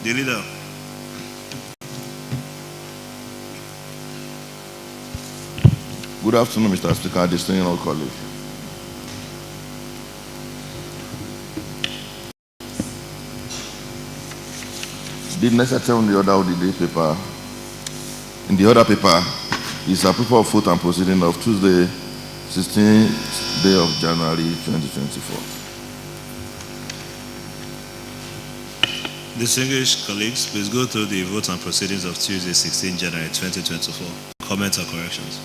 The leader. Good afternoon, Mr. Speaker, distinguished colleagues. The next item on the order of the day paper, in the other paper, is approval of vote and proceeding of Tuesday, 16th day of January 2024. Distinguished colleagues, please go through the votes and proceedings of Tuesday, 16 January 2024. Comments or corrections?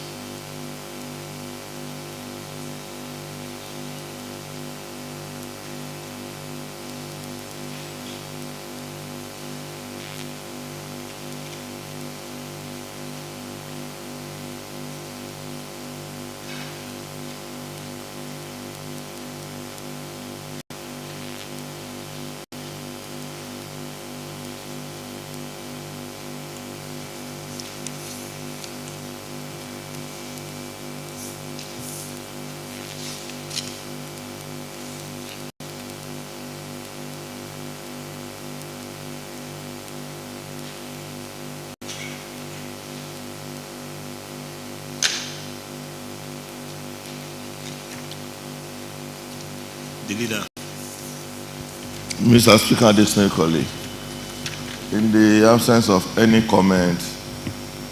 The leader. Mr. Speaker, distinguished colleagues, in the absence of any comment,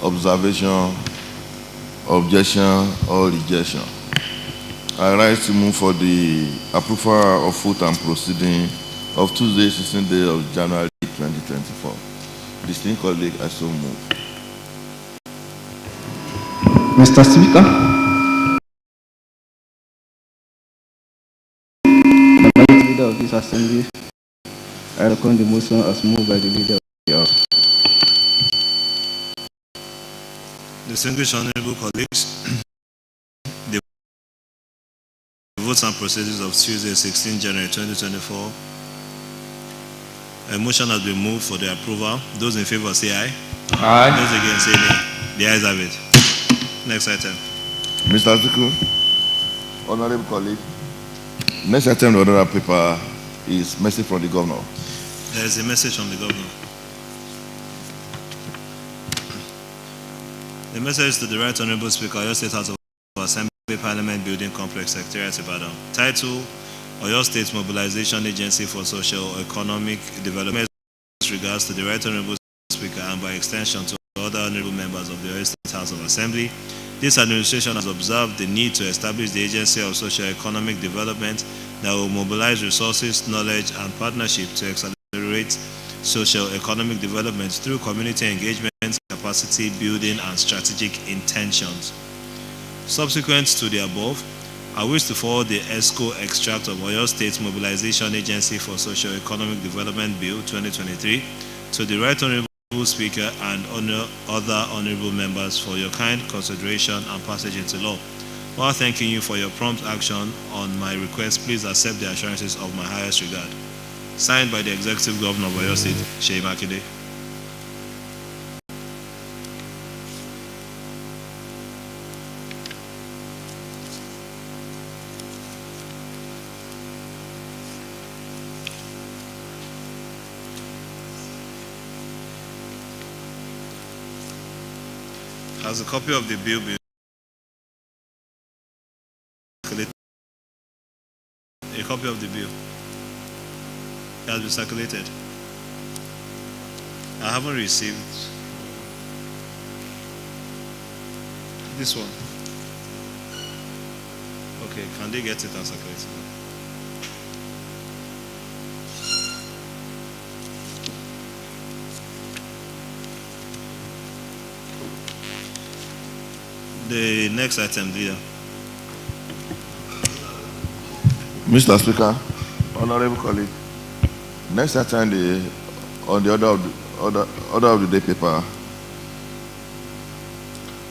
observation, objection, or rejection, I rise to move for the approval of vote and proceeding of Tuesday, 16th day of January 2024. Distinguished colleague, I so move. Mr. Speaker, the leader of this assembly, I reckon the motion as moved by the leader of the House. Distinguished honorable colleagues, the votes and proceedings of Tuesday, 16 January 2024. A motion has been moved for the approval. Those in favor say aye. Aye. Those against say nay. The ayes have it. Next item. Mr. Speaker, honorable colleague, next item on the order paper is message from the governor. There is a message from the governor. The message is to the Right Honorable Speaker, Oyo State House of Assembly Parliament Building Complex, Secretariat, Ibadan. Title: Oyo State Mobilization Agency for Socio-Economic Development. With regards to the Right Honorable Speaker and by extension to other honorable members of the Oyo State House of Assembly, this administration has observed the need to establish the Agency of Socio-Economic Development that will mobilize resources, knowledge, and partnership to accelerate socio-economic development through community engagement, capacity building, and strategic intentions. Subsequent to the above, I wish to forward the ESCO extract of Oyo State Mobilization Agency for Socio-Economic Development Bill 2023 to the Right Honorable Speaker and other honorable members for your kind consideration and passage into law. While thanking you for your prompt action on my request, please accept the assurances of my highest regard. Signed by the Executive Governor of Oyo State, Seyi Makinde. Has a copy of the bill been circulated? A copy of the bill has been circulated. I haven't received this one. Okay, can they get it and circulate it? The next item, leader. Mr. Speaker, honorable colleague, next item on the order of the day paper,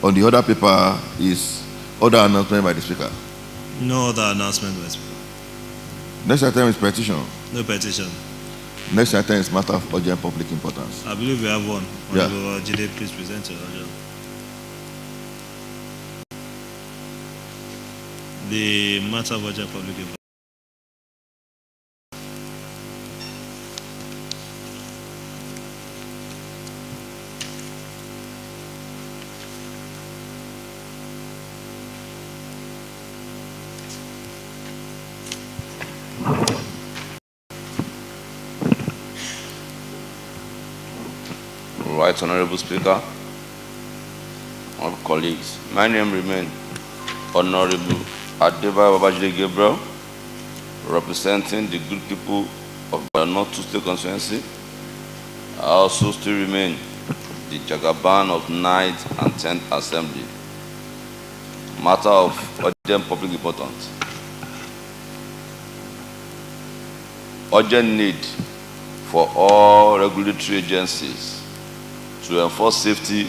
on the order paper is order announcement by the Speaker. No other announcement by the Speaker. Next item is petition. No petition. Next item is matter of urgent public importance. I believe we have one. Yeah. Jide, please present it. The matter of urgent public importance. Right Honorable Speaker, honorable colleagues, my name remains Honorable Adebayo Babajide Gabriel, representing the good people of North State Constituency. I also still remain the Jagaban of 9th and 10th Assembly. Matter of urgent public importance. Urgent need for all regulatory agencies to enforce safety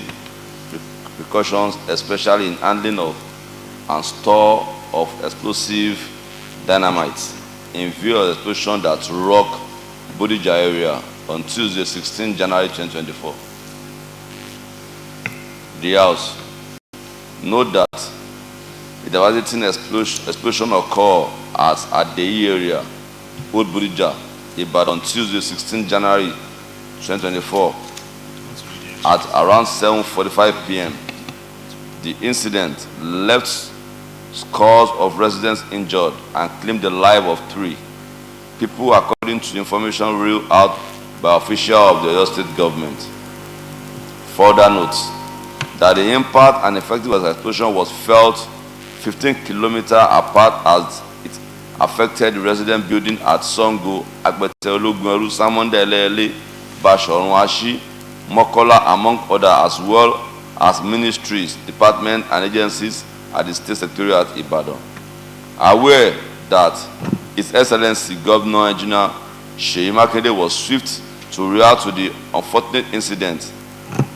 precautions, especially in handling of and store of explosive dynamites in view of the explosion that rocked Bodija area on Tuesday, 16 January 2024. The House, note that a devastating explosion occurred at Adeyi area, Old Bodija, Ibadan, on Tuesday, 16 January 2024 at around 7:45 p.m. The incident left scores of residents injured and claimed the life of 3 people, according to information reeled out by officials of the Oyo State government. Further notes that the impact and effect of the explosion was felt 15 kilometers apart as it affected the resident building at Songo, Agbete Ologuneru, Samondele, Bashorun Ashi, Mokola, among others, as well as ministries, departments, and agencies at the State Secretariat at Ibadan. Aware that His Excellency Governor Engineer Seyi Makinde was swift to react to the unfortunate incident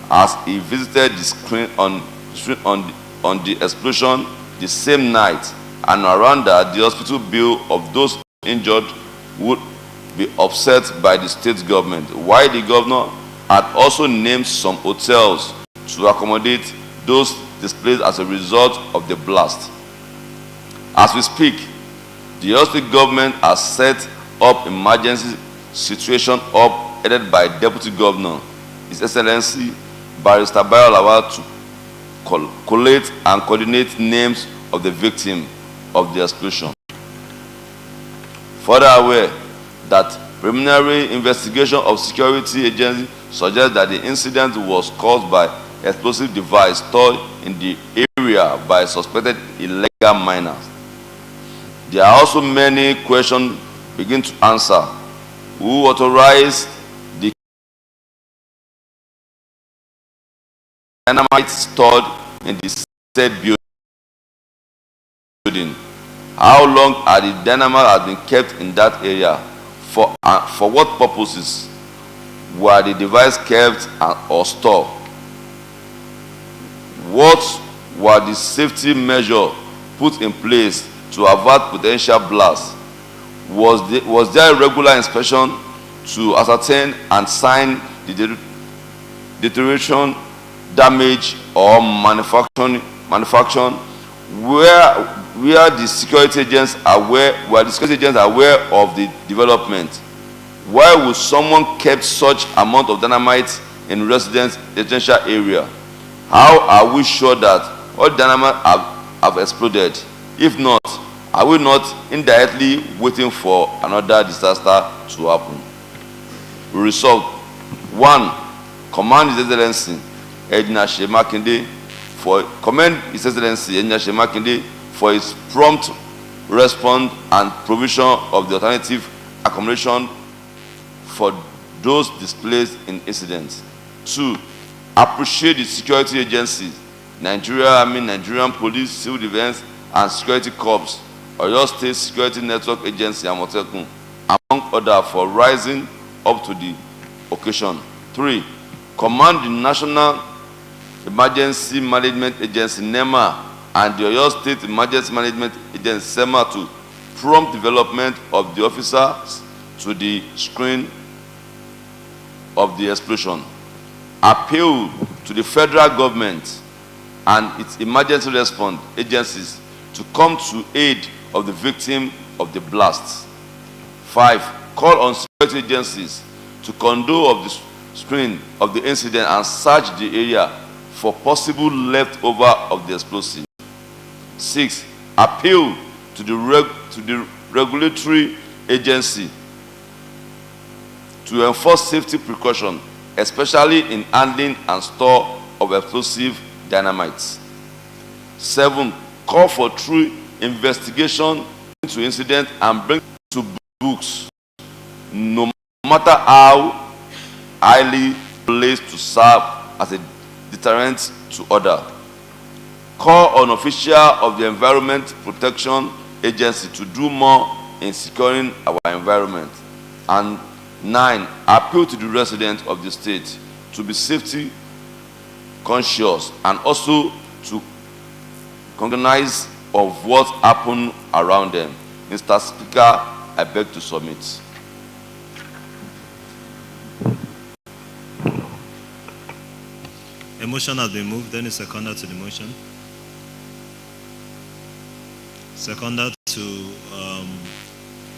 as he visited the scene on the explosion the same night, and around that the hospital bill of those injured would be offset by the state government, while the governor had also named some hotels to accommodate those displaced as a result of the blast. As we speak, the Oyo State government has set up emergency situation headed by Deputy Governor, His Excellency Barrister Bayo Lawal, to collate and coordinate names of the victims of the explosion. Further aware that preliminary investigation of security agencies suggests that the incident was caused by explosive device stored in the area by suspected illegal miners. There are also many questions begin to answer. Who authorized the dynamite stored in the said building? How long had the dynamite been kept in that area? For what purposes were the devices kept or stored? What were the safety measures put in place to avert potential blasts? Was there a regular inspection to ascertain and sign the deterioration, damage, or manufacturing where the security agents aware of the development? Why would someone keep such amount of dynamite in residential area? How are we sure that all dynamite have exploded? If not, are we not indirectly waiting for another disaster to happen? We resolve: 1. Commend His Excellency Engineer Seyi Makinde for his prompt response and provision of the alternative accommodation for those displaced in incidents. 2. Appreciate the security agencies, Nigerian Army, Nigerian Police, Civil Defense, and Security Corps, Oyo State Security Network Agency, Amotekun, among others, for rising up to the occasion. 3. Command the National Emergency Management Agency, NEMA, and the Oyo State Emergency Management Agency, SEMA, to prompt development of the officers to the screen of the explosion. Appeal to the federal government and its emergency response agencies to come to aid of the victim of the blast. 5. Call on security agencies to condole of the screen of the incident and search the area for possible leftover of the explosive. 6. Appeal to the regulatory agency to enforce safety precautions, especially in handling and store of explosive dynamites. 7. Call for true investigation into incident and bring to books, no matter how highly placed, to serve as a deterrent to others. Call on officials of the Environment Protection Agency to do more in securing our environment. And 9. Appeal to the residents of the state to be safety conscious and also to recognize of what happened around them. Mr. Speaker, I beg to submit. A motion has been moved. Any seconder to the motion? Seconder to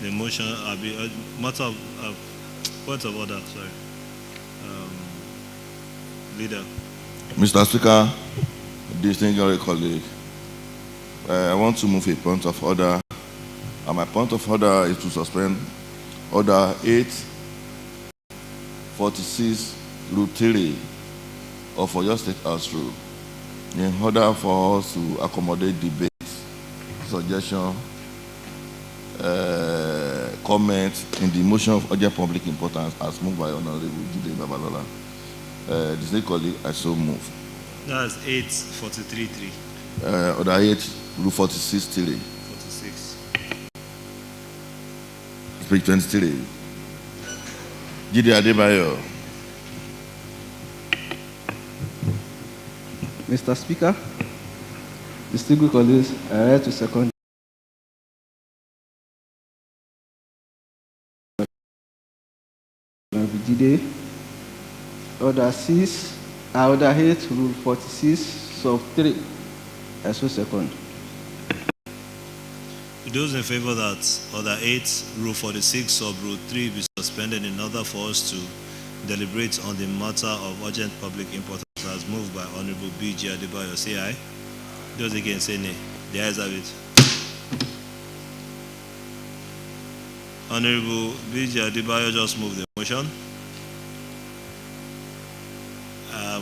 the motion. Matter of point of order. Sorry, leader. Mr. Speaker, distinguished colleague, I want to move a point of order, and my point of order is to suspend Order 846 Rule 3 of Oyo State House Rule, in order for us to accommodate debate, suggestion, comment in the motion of urgent public importance as moved by Honorable Jide Babalola. Distinguished colleague, I so move. That's 843-3. Order 8 Rule 46-3. 46. Page 23. Jide Adebayo. Mr. Speaker, distinguished colleagues, I rise to second Jide. Order 6, Order 8, Rule 46, Sub 3. I so second. Those in favor that Order 8, Rule 46, Sub Rule 3 be suspended in order for us to deliberate on the matter of urgent public importance as moved by Honorable B.G. Adebayo, say aye. Those against say nay. The ayes have it. Honorable B.G. Adebayo just moved the motion.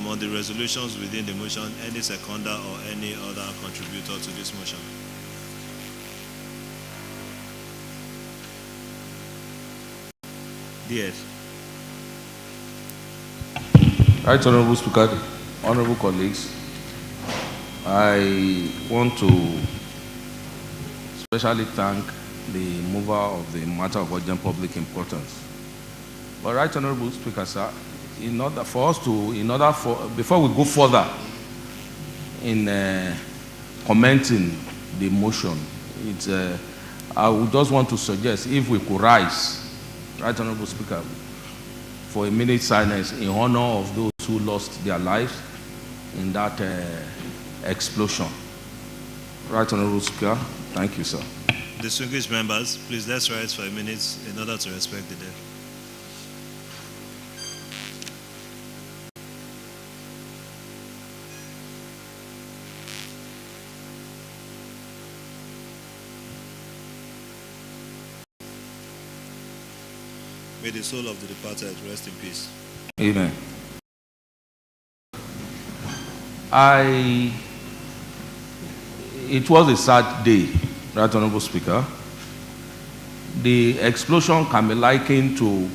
On the resolutions within the motion, any seconder or any other contributor to this motion? Yes. Right, Honorable Speaker, honorable colleagues, I want to especially thank the mover of the matter of urgent public importance. But right, Honorable Speaker, sir, before we go further in commenting the motion, I would just want to suggest if we could rise, right, Honorable Speaker, for a minute silence in honor of those who lost their lives in that explosion. Right, Honorable Speaker. Thank you, sir. Distinguished members, please let's rise for a minute in order to respect the dead. May the soul of the departed rest in peace. Amen. It was a sad day, right, Honorable Speaker. The explosion can be likened to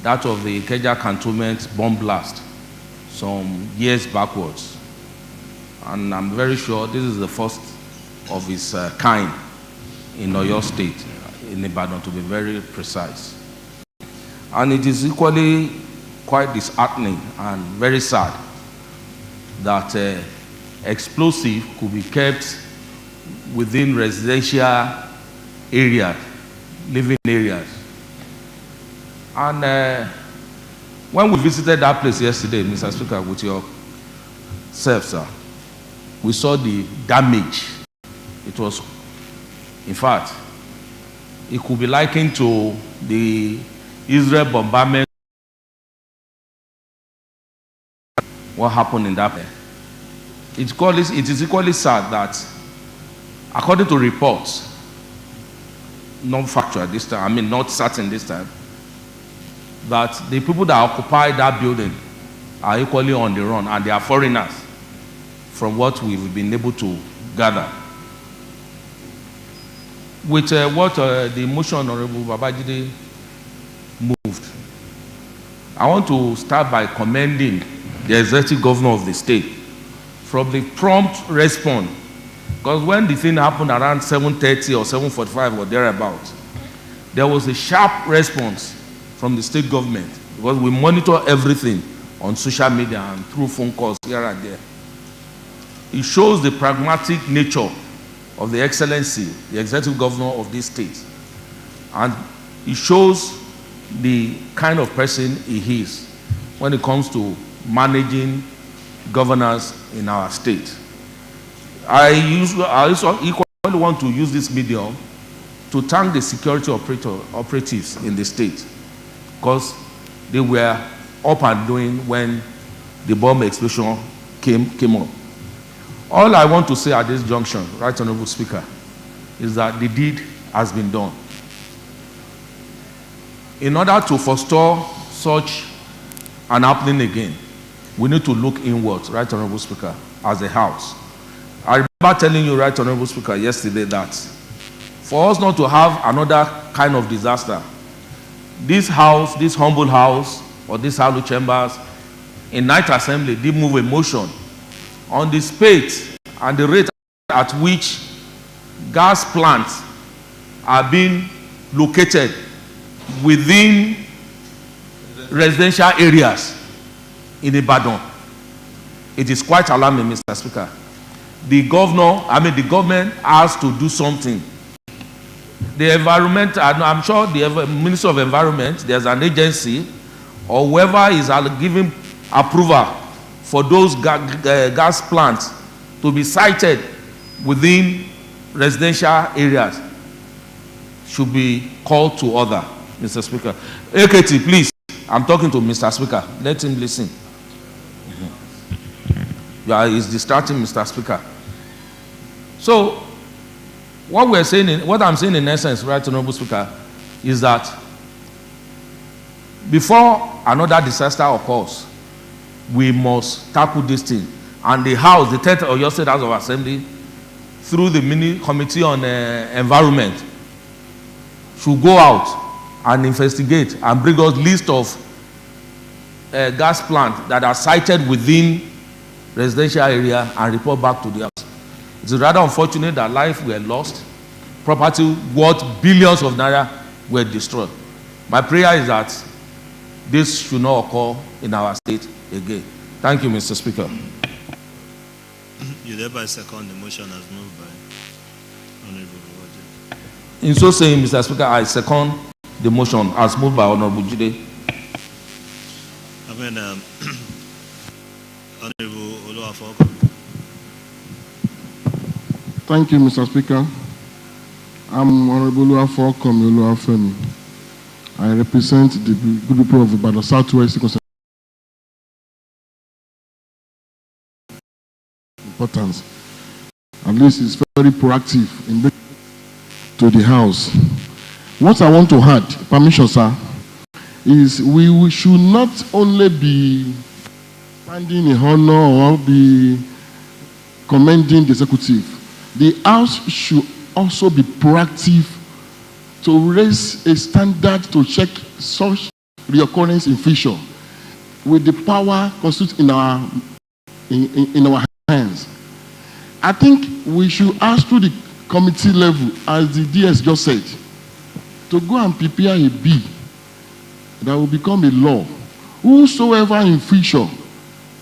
that of the Ikeja cantonment bomb blast some years backwards. And I'm very sure this is the first of its kind in Oyo State, in Ibadan to be very precise. And it is equally quite disheartening and very sad that explosive could be kept within residential areas, living areas. And when we visited that place yesterday, Mr. Speaker, with yourself, sir, we saw the damage. It was, in fact, it could be likened to the Israel bombardment. What happened in that place? It is equally sad that, according to reports, not factual this time, not certain this time, that the people that occupy that building are equally on the run, and they are foreigners from what we've been able to gather. With what the motion Honorable Babajide moved, I want to start by commending the executive governor of the state from the prompt response. Because when the thing happened around 7:30 or 7:45 or thereabouts, there was a sharp response from the state government, because we monitor everything on social media and through phone calls here and there. It shows the pragmatic nature of the excellency, the executive governor of this state. And it shows the kind of person he is when it comes to managing governance in our state. I also equally want to use this medium to thank the security operatives in the state, because they were up and doing when the bomb explosion came up. All I want to say at this junction, Right Honorable Speaker, is that the deed has been done. In order to forestall such an happening again, we need to look inwards, Right Honorable Speaker, as a house. I remember telling you, Right Honorable Speaker, yesterday that for us not to have another kind of disaster, this house, this humble house, or this hallowed chambers, in night assembly did move a motion on the spate and the rate at which gas plants are being located within residential areas in Ibadan. It is quite alarming, Mr. Speaker. The government has to do something. The environment, I'm sure the Minister of Environment, there's an agency or whoever is giving approval for those gas plants to be sited within residential areas should be called to order, Mr. Speaker. AKT, please, I'm talking to Mr. Speaker. Let him listen. He's distracting, Mr. Speaker. So, what I'm saying in essence, Right Honorable Speaker, is that before another disaster occurs, we must tackle this thing. And the House, the 10th Oyo State House of Assembly, through the mini committee on environment, should go out and investigate and bring us list of gas plants that are sited within residential area and report back to the House. It is rather unfortunate that lives were lost, property worth billions of naira were destroyed. My prayer is that this should not occur in our state again. Thank you, Mr. Speaker. You thereby second the motion as moved by Honorable Jide. In so saying, Mr. Speaker, I second the motion as moved by Honorable Jide. Honorable Oluwafo. Thank you, Mr. Speaker. I'm Honorable Oluwafo Oluwafemi. I represent the good people of Ibadan Southwest. Importance. At least it's very proactive in bringing to the House. What I want to add, permission, sir, is we should not only be standing in honor or be commending the executive. The House should also be proactive to raise a standard to check such reoccurrence in future with the power constituted in our hands. I think we should ask through the committee level, as the DS just said, to go and prepare a bill that will become a law. Whosoever in future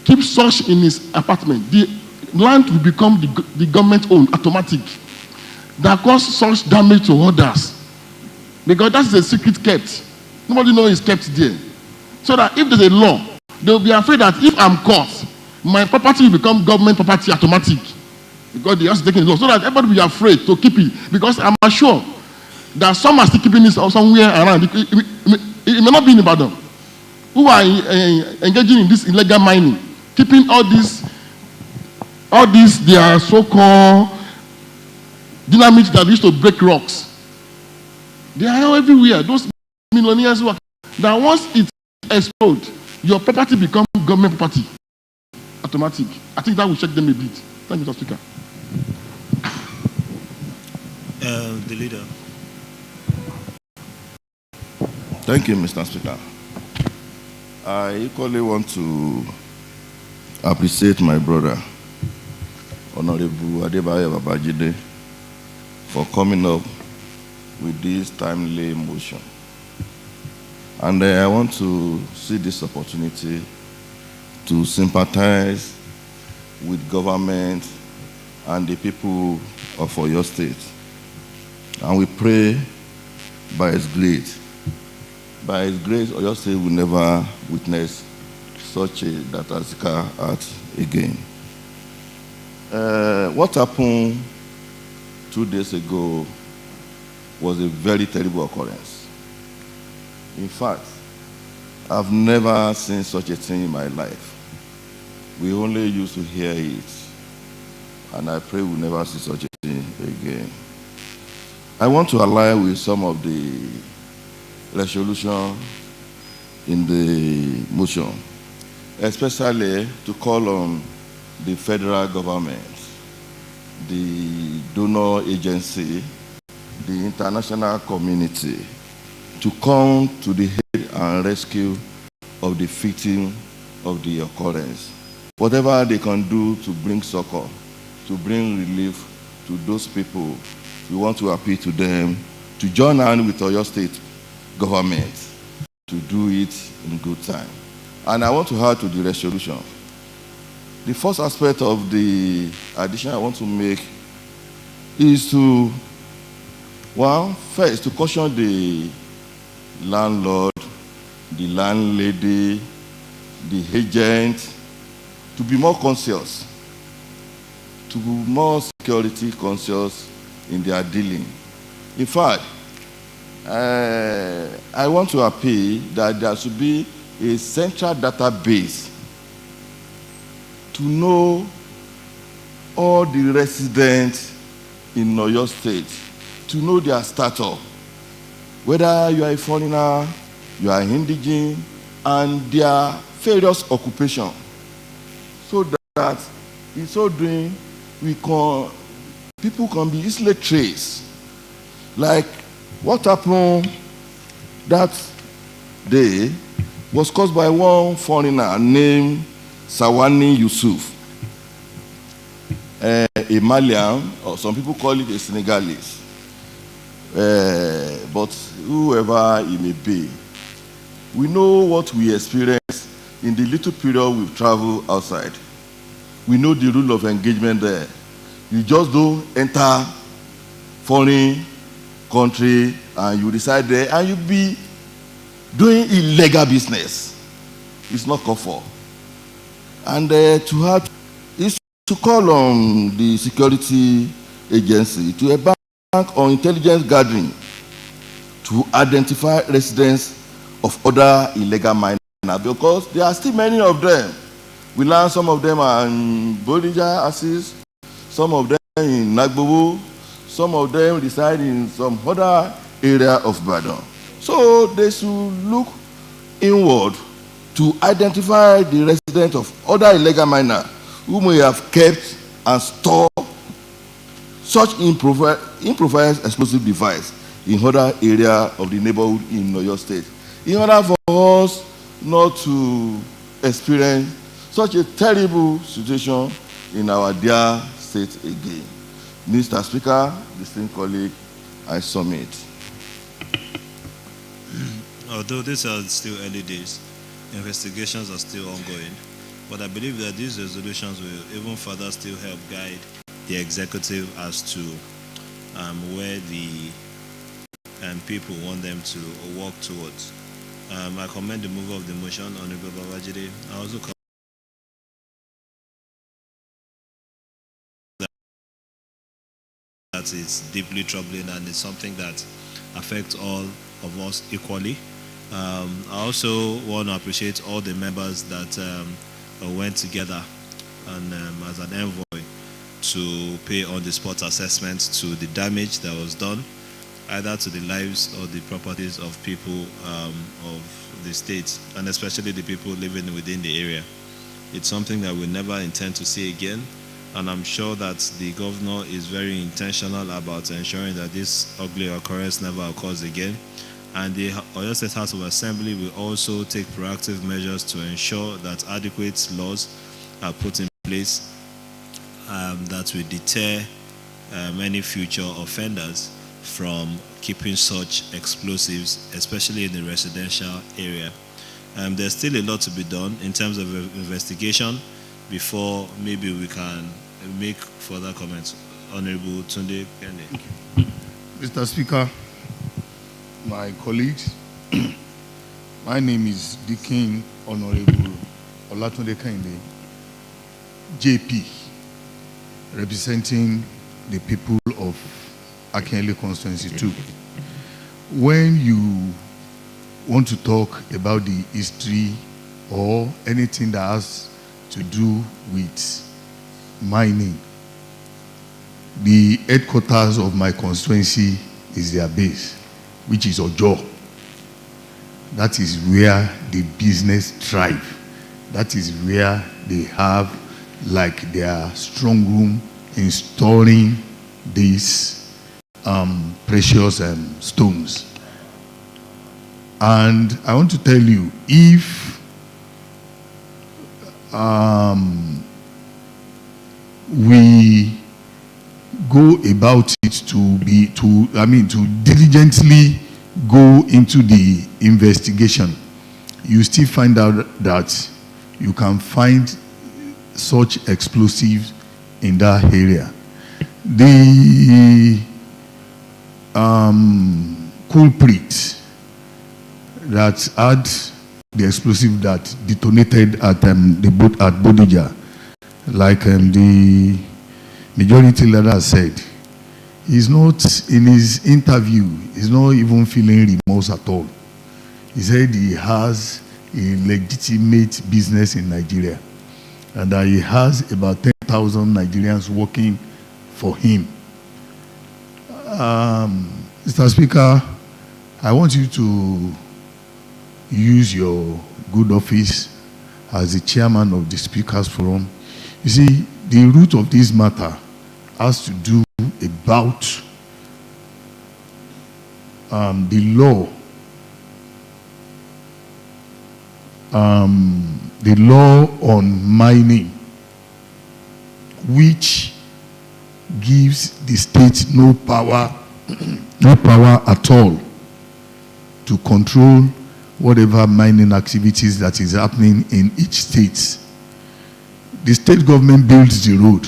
keeps such in his apartment, the land will become the government owned, automatic, that cause such damage to others. Because that's a secret kept. Nobody knows it's kept there. So that if there's a law, they will be afraid that if I'm caught, my property will become government property automatic. Because they are taking the law. So that everybody will be afraid to keep it. Because I'm sure that some are still keeping this somewhere around. It may not be in Ibadan. Who are engaging in this illegal mining, keeping all these their so-called dynamite that used to break rocks. They are everywhere. Those millionaires who are, that once it explode, your property become government property. Automatic. I think that will check them a bit. Thank you, Mr. Speaker. The leader. Thank you, Mr. Speaker. I equally want to appreciate my brother, Honorable Adebayo Babajide, for coming up with this timely motion. And I want to see this opportunity to sympathize with government and the people of Oyo State. And we pray by His grace, Oyo State will never witness such a datazica act again. What happened 2 days ago was a very terrible occurrence. In fact, I've never seen such a thing in my life. We only used to hear it, and I pray we'll never see such a thing again. I want to align with some of the resolution in the motion, especially to call on the federal government, the donor agency, the international community to come to the aid and rescue of the victim of the occurrence. Whatever they can do to bring succor, to bring relief to those people, we want to appeal to them to join hand with Oyo State government to do it in good time. And I want to add to the resolution. The first aspect of the addition I want to make is to, first to caution the landlord, the landlady, the agent, to be more conscious, to be more security conscious in their dealing. In fact, I want to appeal that there should be a central database to know all the residents in Oyo State, to know their status, whether you are a foreigner, you are indigene, and their various occupations, so that in so doing, people can be easily traced. Like what happened that day was caused by one foreigner named Sawani Yusuf, a Malian, or some people call it a Senegalese, but whoever it may be, we know what we experienced in the little period we've traveled outside. We know the rule of engagement there. You just don't enter foreign country and you reside there and you be doing illegal business. It's not called for. And to have is to call on the security agency to embark on intelligence gathering to identify residents of other illegal miners, because there are still many of them. We learn some of them are in Bodija, Assis, some of them in Nagbobo, some of them reside in some other area of Badon. So they should look inward to identify the residents of other illegal miners who may have kept and stored such improvised explosive device in other area of the neighborhood in Oyo State, in order for us not to experience such a terrible situation in our dear state again. Mr. Speaker, distinguished colleague, I submit. Although these are still early days, investigations are still ongoing, but I believe that these resolutions will even further still help guide the executive as to where the people want them to work towards. I commend the mover of the motion, Honorable Babajide. I also that it's deeply troubling and it's something that affects all of us equally. I also want to appreciate all the members that went together and as an envoy to pay on-the-spot assessment to the damage that was done either to the lives or the properties of people of the state, and especially the people living within the area. It's something that we never intend to see again, and I'm sure that the governor is very intentional about ensuring that this ugly occurrence never occurs again. And the Oyo State House of Assembly will also take proactive measures to ensure that adequate laws are put in place that will deter many future offenders from keeping such explosives, especially in the residential area. There's still a lot to be done in terms of investigation before maybe we can make further comments. Honorable Tunde Kende. Mr. Speaker, my colleagues, my name is Dikin Honorable Olatunde Kende, JP, representing the people of Akinlele Constituency 2. When you want to talk about the history or anything that has to do with mining, the headquarters of my constituency is their base, which is Ojo. That is where the business thrive. That is where they have like their strong room in storing these precious stones. And I want to tell you, if we go about it to diligently go into the investigation, you still find out that you can find such explosives in that area. The culprit that had the explosive that detonated at the boat at Bodija, like the majority leader said, he's not, in his interview, he's not even feeling remorse at all. He said he has a legitimate business in Nigeria and that he has about 10,000 Nigerians working for him. Mr. Speaker, I want you to use your good office as the chairman of the Speakers Forum. You see, the root of this matter has to do about the law on mining, which gives the state no power at all to control whatever mining activities that is happening in each state. The state government builds the road.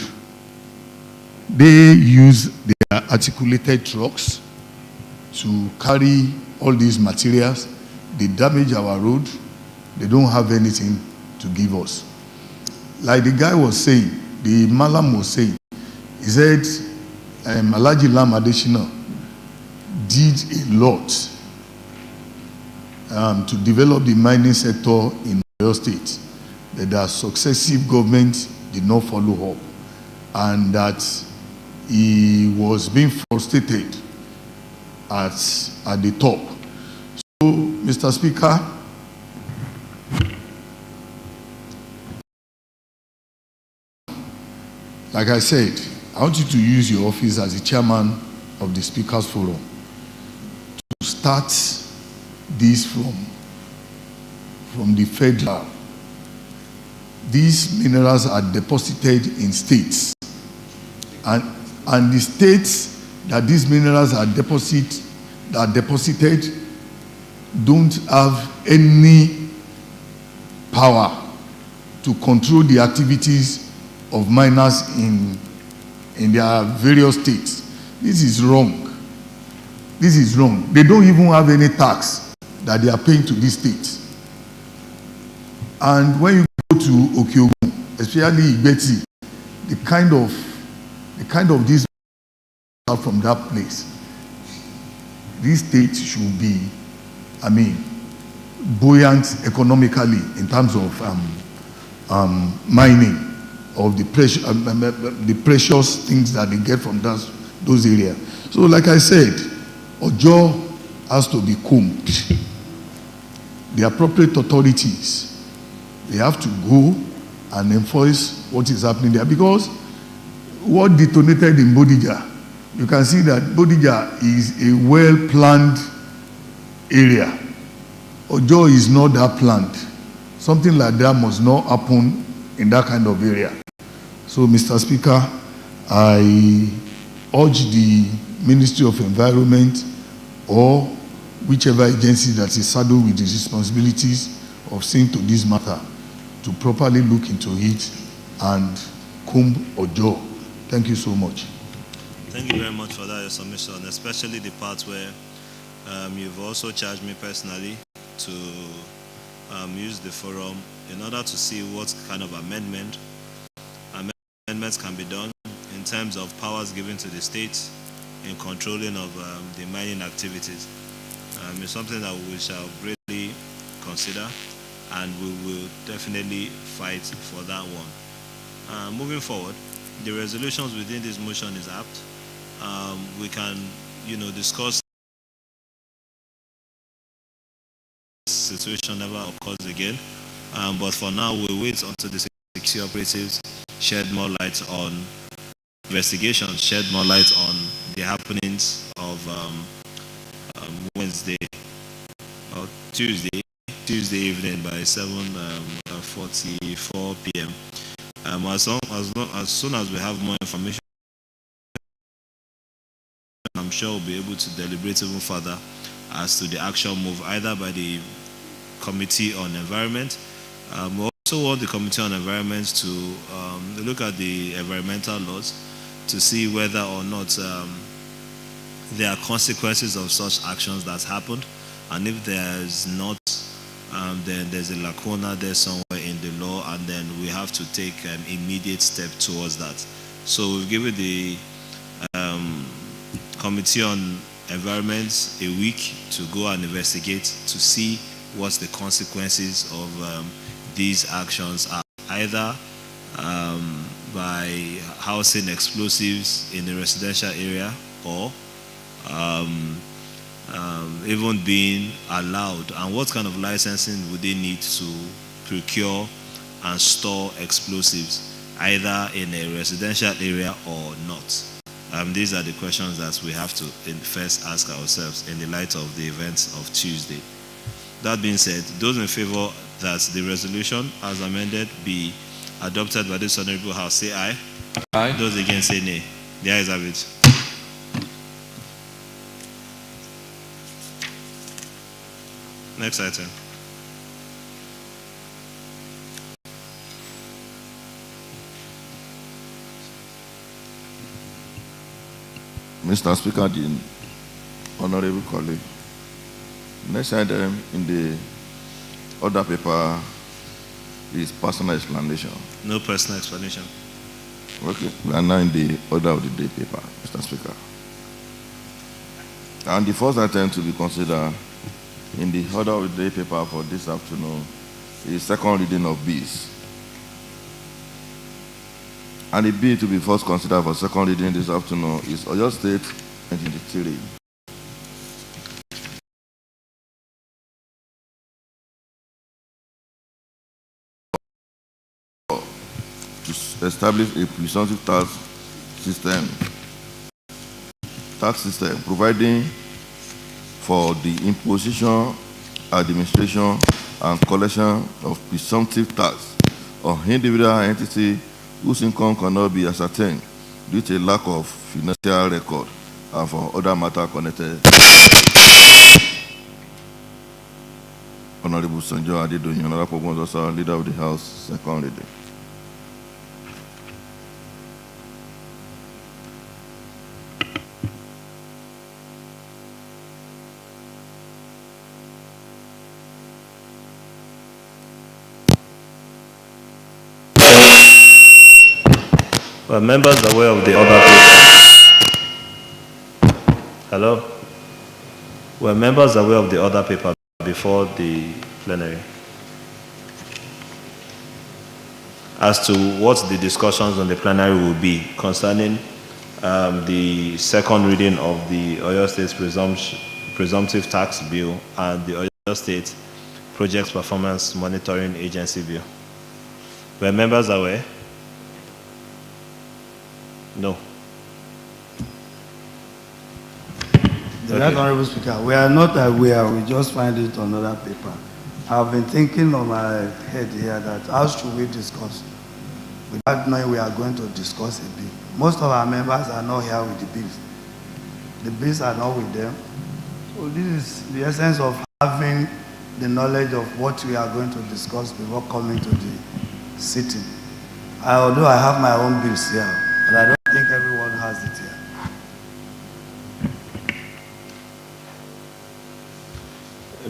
They use their articulated trucks to carry all these materials. They damage our road. They don't have anything to give us. Like the guy was saying, the Malam was saying, he said, Alhaji Lam Adesina did a lot to develop the mining sector in Oyo State, that the successive governments did not follow up, and that he was being frustrated at the top. So, Mr. Speaker, like I said, I want you to use your office as the chairman of the Speakers Forum to start this from the federal. These minerals are deposited in states, and the states that these minerals are deposited don't have any power to control the activities of miners in their various states. This is wrong. This is wrong. They don't even have any tax that they are paying to these states. And when you go to Okiogun, especially Igbeti, the kind of this from that place, this state should be, buoyant economically in terms of mining of the precious things that they get from those areas. So, like I said, Ojo has to be combed. The appropriate authorities, they have to go and enforce what is happening there. Because what detonated in Bodija, you can see that Bodija is a well-planned area. Ojo is not that planned. Something like that must not happen in that kind of area. So, Mr. Speaker, I urge the Ministry of Environment or whichever agency that is saddled with the responsibilities of seeing to this matter to properly look into it and comb Ojo. Thank you so much. Thank you very much for that, your submission, especially the part where you've also charged me personally to use the forum in order to see what kind of amendments can be done in terms of powers given to the states in controlling of the mining activities. It's something that we shall greatly consider, and we will definitely fight for that one. Moving forward, the resolutions within this motion is apt. We can, discuss situation never occurs again. But for now, we'll wait until the security operatives shed more light on investigations, shed more light on the happenings of Wednesday or Tuesday evening by 7:44 p.m. As soon as we have more information, I'm sure we'll be able to deliberate even further as to the action move either by the Committee on Environment. We also want the Committee on Environment to look at the environmental laws to see whether or not there are consequences of such actions that's happened, and if there's not, then there's a lacuna there somewhere in the law, and then we have to take immediate step towards that. So we've given the Committee on Environment a week to go and investigate to see what the consequences of these actions are, either by housing explosives in a residential area or even being allowed, and what kind of licensing would they need to procure and store explosives either in a residential area or not. These are the questions that we have to first ask ourselves in the light of the events of Tuesday. That being said, those in favor that the resolution as amended be adopted by this honorable house, say aye. Aye. Those against, say nay. The ayes have it. Next item. Mr. Speaker, the honorable colleague, next item in the order paper is personal explanation. No personal explanation. Okay, we are now in the order of the day paper, Mr. Speaker. And the first item to be considered in the order of the day paper for this afternoon is second reading of bills. And the bill to be first considered for second reading this afternoon is Oyo State 2023. To establish a presumptive tax system providing for the imposition, administration, and collection of presumptive tax on individual entity whose income cannot be ascertained due to a lack of financial record and for other matters connected. Honorable Sanjo Adedoyin, Honorable Pomodosa, Leader of the House, second reading. Well, members are aware of the order paper. Hello? Were members aware of the order paper before the plenary as to what the discussions on the plenary will be concerning the second reading of the Oyo State Presumptive Tax Bill and the Oyo State Project Performance Monitoring Agency Bill. Were members aware? No. The Right Honorable Speaker, we are not aware, we just find it on other paper. I've been thinking on my head here that how should we discuss without knowing we are going to discuss a bill. Most of our members are not here with the bills. The bills are not with them. So this is the essence of having the knowledge of what we are going to discuss before coming to the sitting. Although I have my own bills here, but I don't think everyone has it here.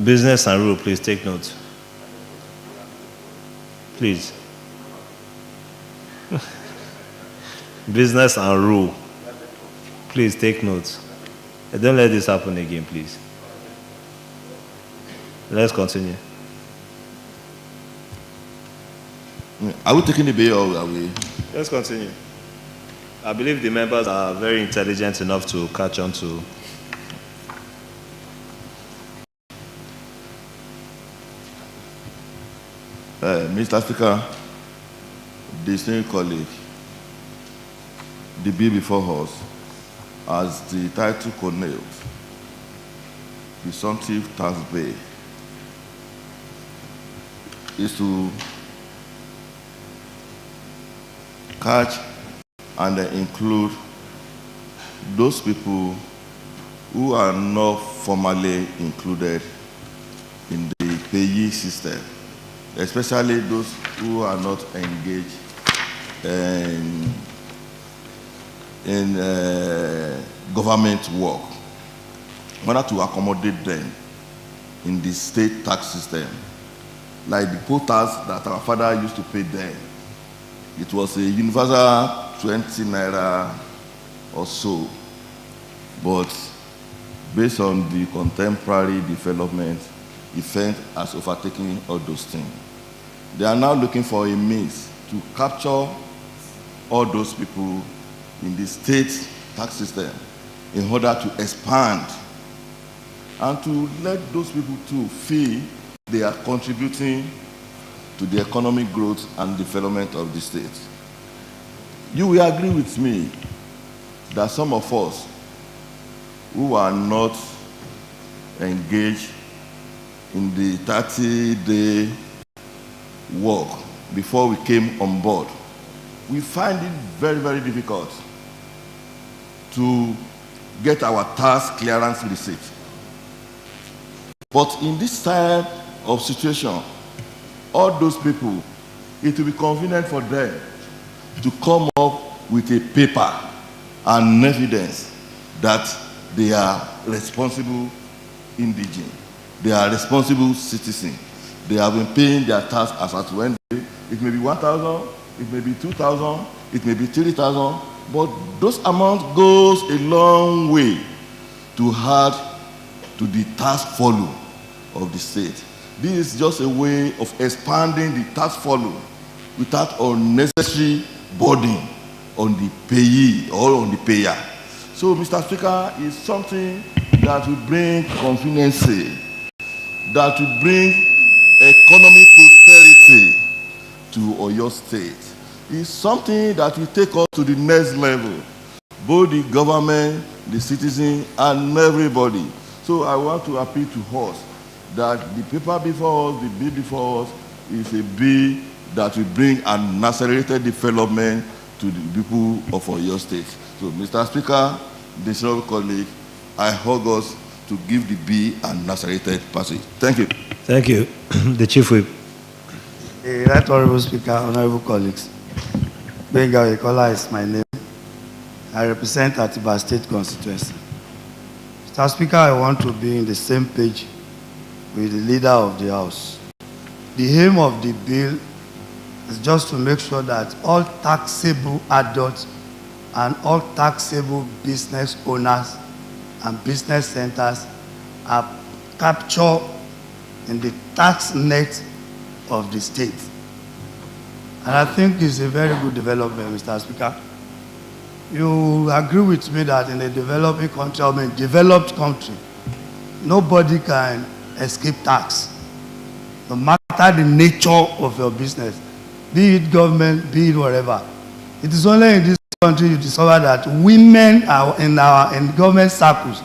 Business and rule, please take note. Please. Business and rule. Please take note. Don't let this happen again, please. Let's continue. Are we taking the bill or are we? Let's continue. I believe the members are very intelligent enough to catch on to. Mr. Speaker, distinguished colleague, the bill before us, as the title connotes, presumptive tax bill, is to catch and include those people who are not formally included in the payee system, especially those who are not engaged in government work, in order to accommodate them in the state tax system, like the poll tax that our father used to pay then. It was a universal 20 naira or so, but based on the contemporary development, event has overtaken all those things. They are now looking for a means to capture all those people in the state tax system in order to expand and to let those people too feel they are contributing to the economic growth and development of the state. You will agree with me that some of us who are not engaged in the 30-day work before we came on board, we find it very, very difficult to get our tax clearance receipt. But in this type of situation, all those people, it will be convenient for them to come up with a paper and evidence that they are responsible indigent. They are responsible citizens. They have been paying their tax as at when it may be 1,000, it may be 2,000, it may be 3,000, but those amounts goes a long way to add to the tax follow of the state. This is just a way of expanding the tax follow without unnecessary burden on the payee or on the payer. So, Mr. Speaker, it's something that will bring convenience, that will bring economic prosperity to Oyo State. It's something that will take us to the next level, both the government, the citizen, and everybody. So I want to appeal to us that the paper before us, the bill before us, is a bill that will bring an accelerated development to the people of Oyo State. So, Mr. Speaker, distinguished colleague, I urge us to give the bill an accelerated passage. Thank you. Thank you. The Chief Whip. Right Honorable Speaker, honorable colleagues, Benga Oyekola is my name. I represent Atiba State Constituency. Mr. Speaker, I want to be in the same page with the leader of the House. The aim of the bill is just to make sure that all taxable adults and all taxable business owners and business centers are captured in the tax net of the state. And I think it's a very good development, Mr. Speaker. you agree with me that in a developing country, I mean developed country, nobody can escape tax, no matter the nature of your business, be it government, be it whatever. It is only in this country you discover that women are in government circles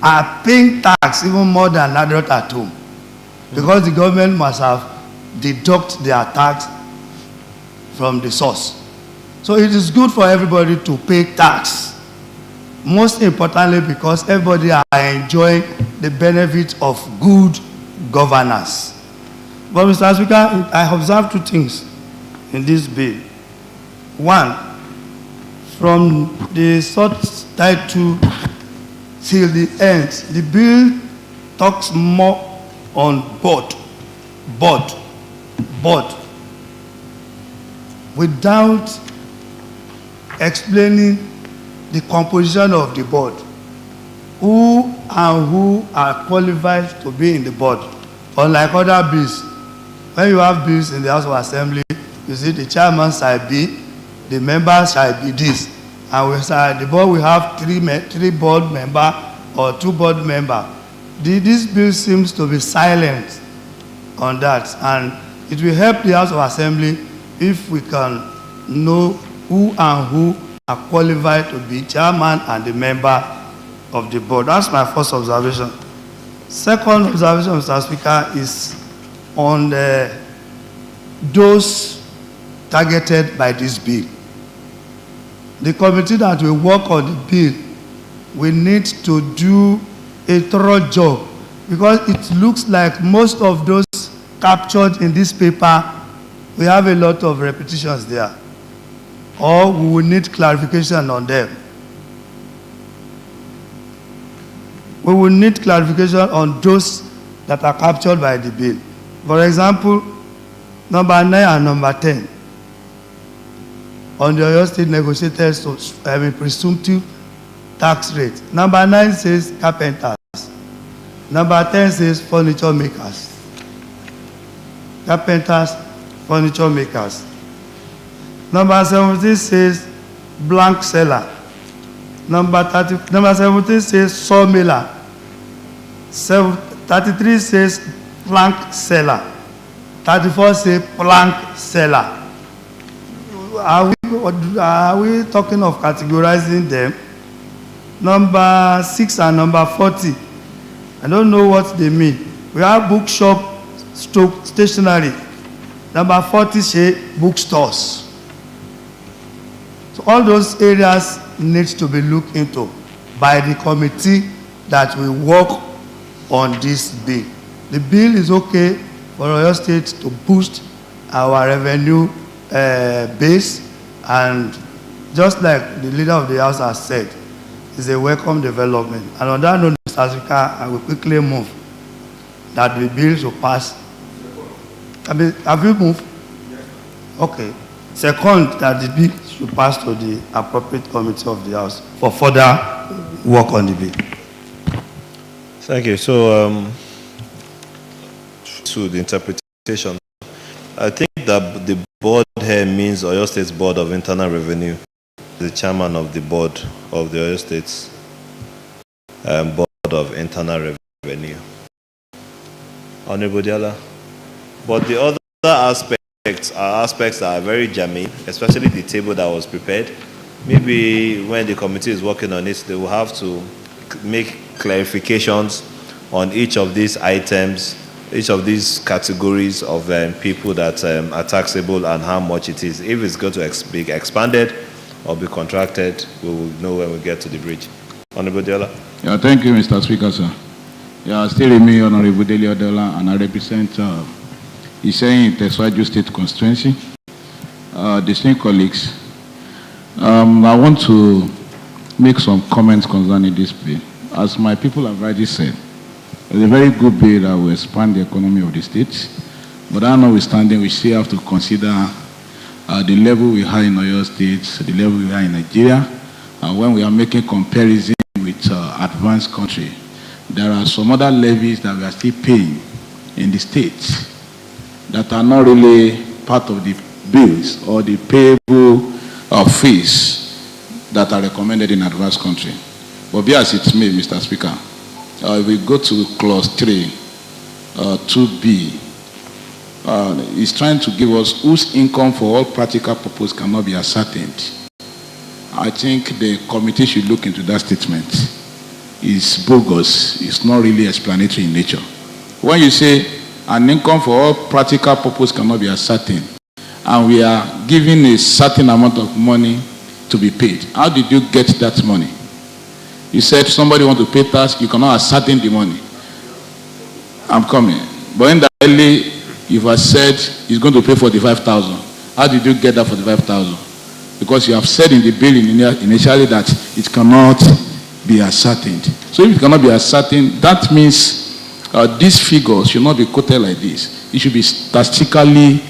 are paying tax even more than adults at home, because the government must have deduct their tax from the source. So it is good for everybody to pay tax, most importantly because everybody are enjoying the benefit of good governance. But Mr. Speaker, I observed two things in this bill. One, from the subtitle till the end, the bill talks more on board, without explaining the composition of the board, who are qualified to be in the board. Unlike other bills, when you have bills in the House of Assembly, you see the chairman shall be, the members shall be this, and we say the board will have three board member or 2 board member. This bill seems to be silent on that, and it will help the House of Assembly if we can know who are qualified to be chairman and the member of the board. That's my first observation. Second observation, Mr. Speaker, is on those targeted by this bill. The committee that will work on the bill, we need to do a thorough job, because it looks like most of those captured in this paper, we have a lot of repetitions there, or we will need clarification on them. We will need clarification on those that are captured by the bill. For example, number 9 and number 10 on the Oyo State negotiated presumptive tax rate. Number 9 says carpenters. Number 10 says furniture makers. Carpenters, furniture makers. Number 17 says blank seller. Number 17 says sawmiller. 33 says plank seller. 34 says plank seller. Are we talking of categorizing them? Number 6 and number 40, I don't know what they mean. We have bookshop, stationery. Number 40 say bookstores. So all those areas need to be looked into by the committee that will work on this bill. The bill is okay for Oyo State to boost our revenue base, and just like the leader of the House has said, it's a welcome development. And on that note, Mr. Speaker, I will quickly move that the bill should pass. Have you moved? Okay. Second, that the bill should pass to the appropriate committee of the House for further work on the bill. Thank you. So, to the interpretation, I think that the board here means Oyo State's Board of Internal Revenue, the chairman of the board of the Oyo State's Board of Internal Revenue. Honorable Diala. But the other aspects are aspects that are very germane, especially the table that was prepared. Maybe when the committee is working on it, they will have to make clarifications on each of these items, each of these categories of people that are taxable and how much it is. If it's going to be expanded or be contracted, we will know when we get to the bridge. Honorable Diola. Yeah, thank you, Mr. Speaker, sir. Yeah, still me, Honorable Delio Dola, and I represent Iseyin Teswaju State Constituency. Distinguished colleagues, I want to make some comments concerning this bill. As my people have already said, it's a very good bill that will expand the economy of the state. But that notwithstanding, we still have to consider the level we have in Oyo State, the level we have in Nigeria, and when we are making comparison with advanced country, there are some other levies that we are still paying in the states that are not really part of the bills or the payable fees that are recommended in advanced country. But be as it may, Mr. Speaker, if we go to clause 3, 2B, is trying to give us whose income for all practical purposes cannot be ascertained. I think the committee should look into that statement. It's bogus. It's not really explanatory in nature. When you say an income for all practical purposes cannot be ascertained, and we are giving a certain amount of money to be paid, how did you get that money? You said somebody want to pay tax, you cannot ascertain the money. I'm coming. But indirectly, if I said he's going to pay 45,000, how did you get that 45,000? Because you have said in the bill initially that it cannot be ascertained. So if it cannot be ascertained, that means this figure should not be quoted like this. It should be statistically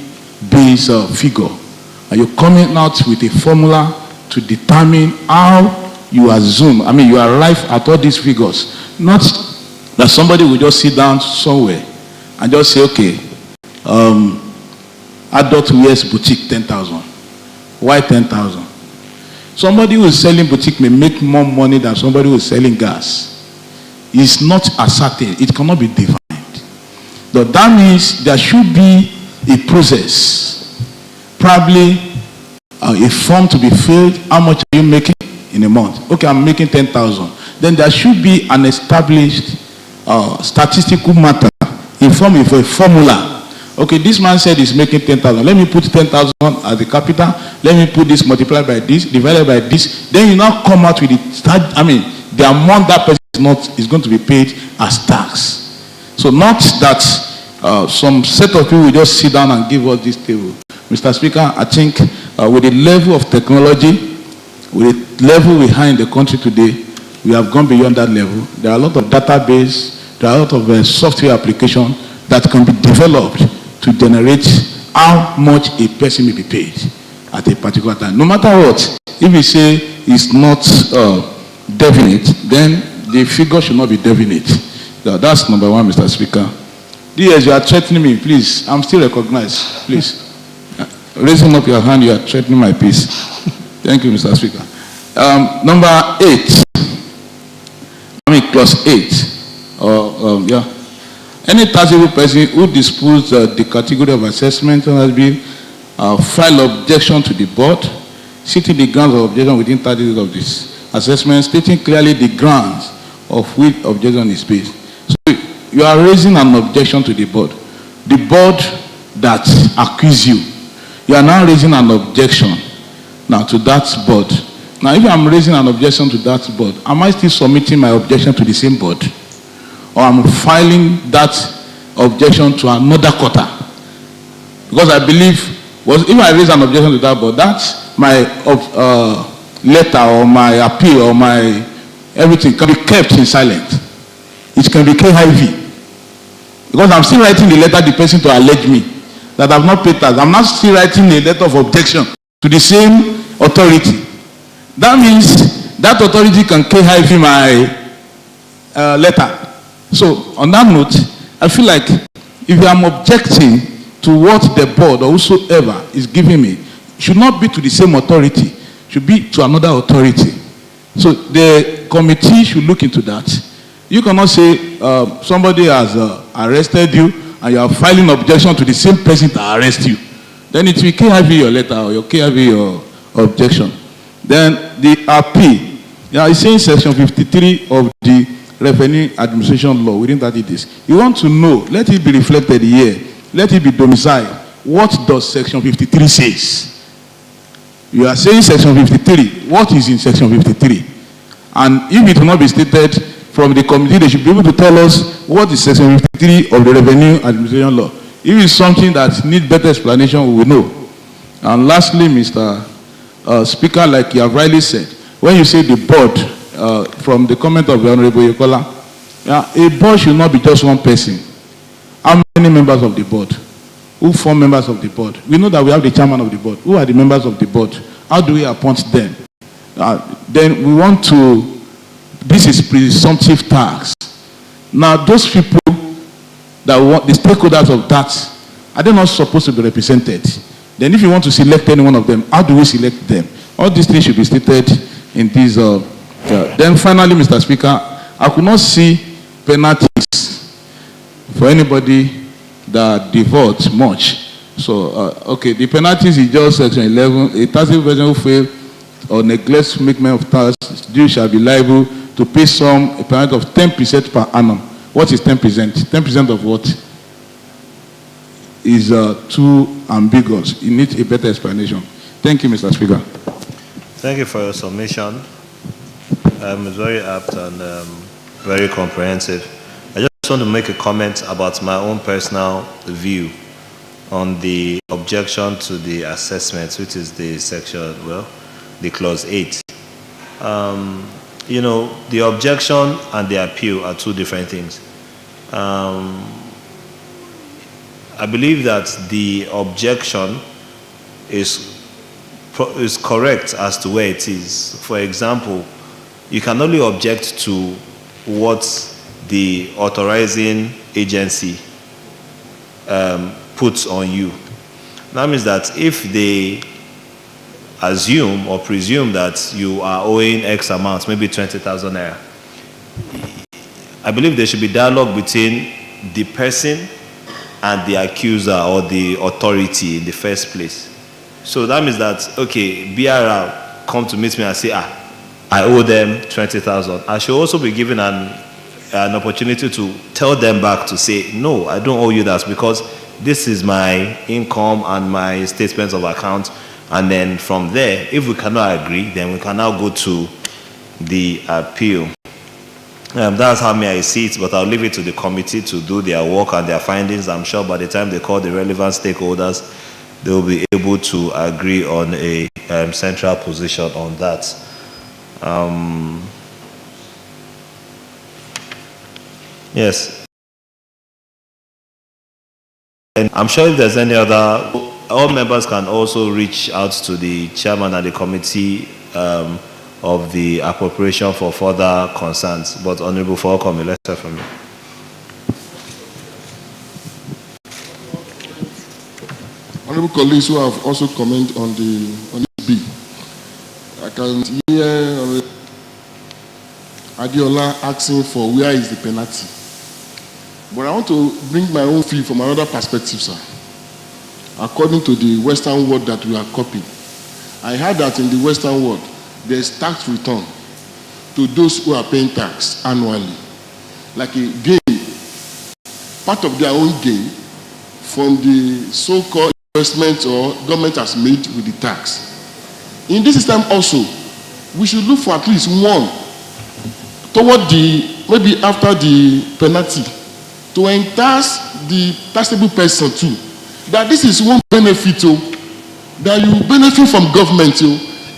based figure. And you're coming out with a formula to determine how you assume, you arrive at all these figures. Not that somebody will just sit down somewhere and just say, okay, adult wears boutique 10,000. Why 10,000? Somebody who is selling boutique may make more money than somebody who is selling gas. It's not ascertained. It cannot be defined. But that means there should be a process. Probably a form to be filled. How much are you making in a month? Okay, I'm making 10,000. Then there should be an established statistical matter in form of a formula. Okay, this man said he's making 10,000. Let me put 10,000 as the capital. Let me put this multiplied by this, divided by this. Then you now come out with the amount that person is going to be paid as tax. So not that some set of people will just sit down and give us this table. Mr. Speaker, I think with the level of technology, with the level we have in the country today, we have gone beyond that level. There are a lot of database, there are a lot of software applications that can be developed to generate how much a person may be paid at a particular time. No matter what, if we say it's not definite, then the figure should not be definite. That's number one, Mr. Speaker. DS, you are threatening me, please. I'm still recognized, please. Raising up your hand, you are threatening my peace. Thank you, Mr. Speaker. Number 8. Clause 8. Yeah. Any taxable person who disputes the category of assessment has been file objection to the board, stating the grounds of objection within 30 days of this assessment, stating clearly the grounds of which objection is based. So you are raising an objection to the board that accused you. You are now raising an objection now to that board. Now, if I'm raising an objection to that board, am I still submitting my objection to the same board? Or I'm filing that objection to another quarter? Because I believe, if I raise an objection to that board, that's my letter or my appeal or my everything can be kept in silent. It can be KIV. Because I'm still writing the letter the person to allege me that I've not paid tax. I'm not still writing a letter of objection to the same authority. That means that authority can KIV my letter. So, on that note, I feel like if I'm objecting to what the board or whosoever is giving me, it should not be to the same authority, it should be to another authority. So, the committee should look into that. You cannot say somebody has arrested you and you are filing objection to the same person that arrested you. Then it will KIV your letter or your KIV your objection. Then the RP, it's saying section 53 of the Revenue Administration Law within 30 days. You want to know, let it be reflected here, let it be domiciled. What does section 53 says? You are saying section 53. What is in section 53? And if it will not be stated from the committee, they should be able to tell us what is section 53 of the Revenue Administration Law. If it's something that needs better explanation, we will know. And lastly, Mr. Speaker, like you have rightly said, when you say the board, from the comment of the Honorable Yekola, a board should not be just one person. How many members of the board? Who form members of the board? We know that we have the chairman of the board. Who are the members of the board? How do we appoint them? Then we want to, this is presumptive tax. Now those people that want, the stakeholders of that, are they not supposed to be represented? Then if you want to select any one of them, how do we select them? All these things should be stated in this. Then finally, Mr. Speaker, I could not see penalties for anybody that defaults much. So, okay, the penalties is just section 11. A taxable person who fail or neglects payment of tax due shall be liable to pay a penalty of 10% per annum. What is 10%? 10% of what? Is too ambiguous. It needs a better explanation. Thank you, Mr. Speaker. Thank you for your submission. It's very apt and very comprehensive. I just want to make a comment about my own personal view on the objection to the assessment, which is the section, well, the clause 8. You know, the objection and the appeal are two different things. I believe that the objection is correct as to where it is. For example, you can only object to what the authorizing agency puts on you. That means that if they assume or presume that you are owing X amount, maybe 20,000 naira, I believe there should be dialogue between the person and the accuser or the authority in the first place. So that means that, okay, BRL come to meet me and say, I owe them 20,000. I should also be given an opportunity to tell them back to say, no, I don't owe you that because this is my income and my statements of account. And then from there, if we cannot agree, then we can now go to the appeal. That's how I see it, but I'll leave it to the committee to do their work and their findings. I'm sure by the time they call the relevant stakeholders, they will be able to agree on a central position on that. Yes. And I'm sure if there's any other, all members can also reach out to the chairman and the committee of the appropriation for further concerns. But Honorable Falcom, let's hear from you. Honorable colleagues who have also commented on this bill, I can hear Adiola asking for where is the penalty. But I want to bring my own view from another perspective, sir. According to the Western world that we are copying, I heard that in the Western world, there's tax return to those who are paying tax annually, like a gain, part of their own gain from the so-called investment or government has made with the tax. In this system also, we should look for at least one toward maybe after the penalty, to entice the taxable person too, that this is one benefit that you benefit from government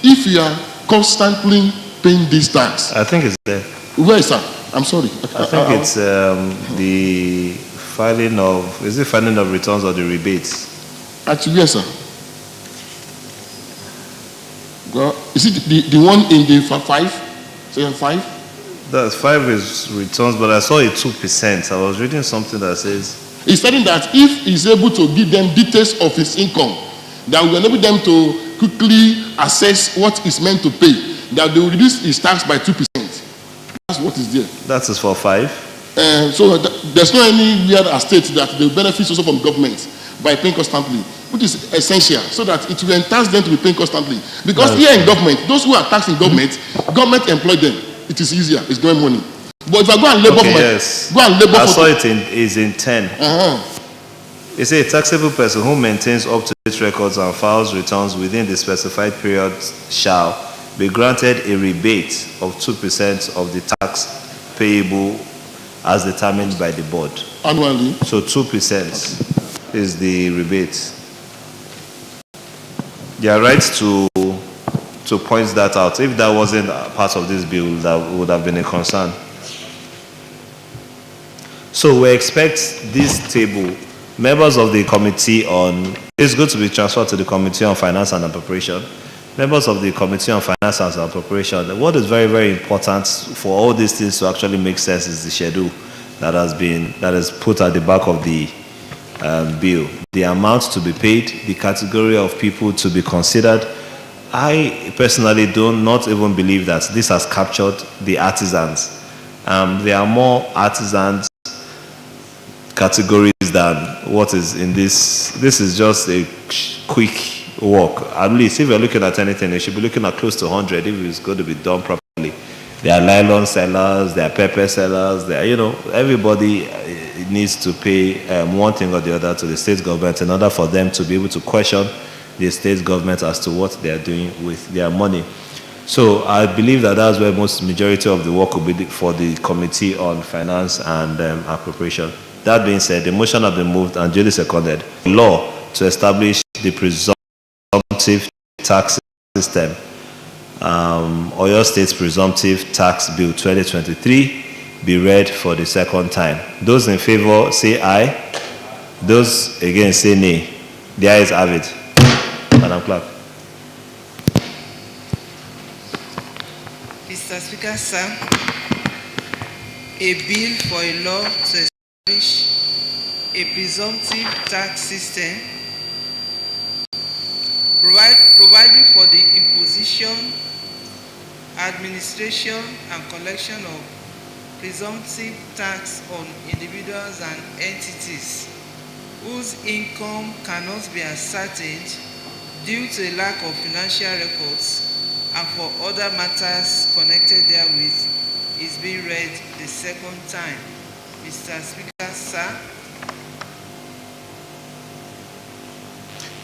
if you are constantly paying this tax. I think it's there. Where is that? I'm sorry. I think it's the filing of, is it filing of returns or the rebates? Actually, yes, sir. Well, is it the one in the 5? Section 5? That's 5 is returns, but I saw it 2%. I was reading something that says, he's saying that if he's able to give them details of his income, that will enable them to quickly assess what is meant to pay, that they will reduce his tax by 2%. That's what is there. That is for 5. So there's no anywhere state that they benefit also from government by paying constantly, which is essential, so that it will entice them to be paying constantly. Because here in government, those who are taxing government, government employ them. It is easier. It's going money. But if I go and labor for yes. go and labor I for saw it is in 10. It's a taxable person who maintains up-to-date records and files returns within the specified period shall be granted a rebate of 2% of the tax payable as determined by the board. Annually. So 2% is the rebate. They are right to point that out. If that wasn't part of this bill, that would have been a concern. So we expect this table, members of the committee on, it's going to be transferred to the committee on finance and appropriation. Members of the committee on finance and appropriation, what is very, very important for all these things to actually make sense is the schedule that is put at the back of the bill. The amount to be paid, the category of people to be considered, I personally do not even believe that this has captured the artisans. There are more artisans categories than what is in this. This is just a quick work. At least if you're looking at anything, you should be looking at close to 100 if it's going to be done properly. There are nylon sellers, there are pepper sellers, there are, everybody needs to pay one thing or the other to the state government in order for them to be able to question the state government as to what they are doing with their money. So I believe that that's where most majority of the work will be for the Committee on Finance and Appropriation. That being said, the motion has been moved and duly seconded. Law to establish the presumptive tax system. Oyo State's Presumptive Tax Bill 2023 be read for the second time. Those in favor say aye. Those against say nay. The ayes have it. Madam Clerk. Mr. Speaker, sir, a bill for a law to establish a presumptive tax system providing for the imposition, administration, and collection of presumptive tax on individuals and entities whose income cannot be ascertained due to a lack of financial records and for other matters connected therewith is being read the second time. Mr. Speaker, sir.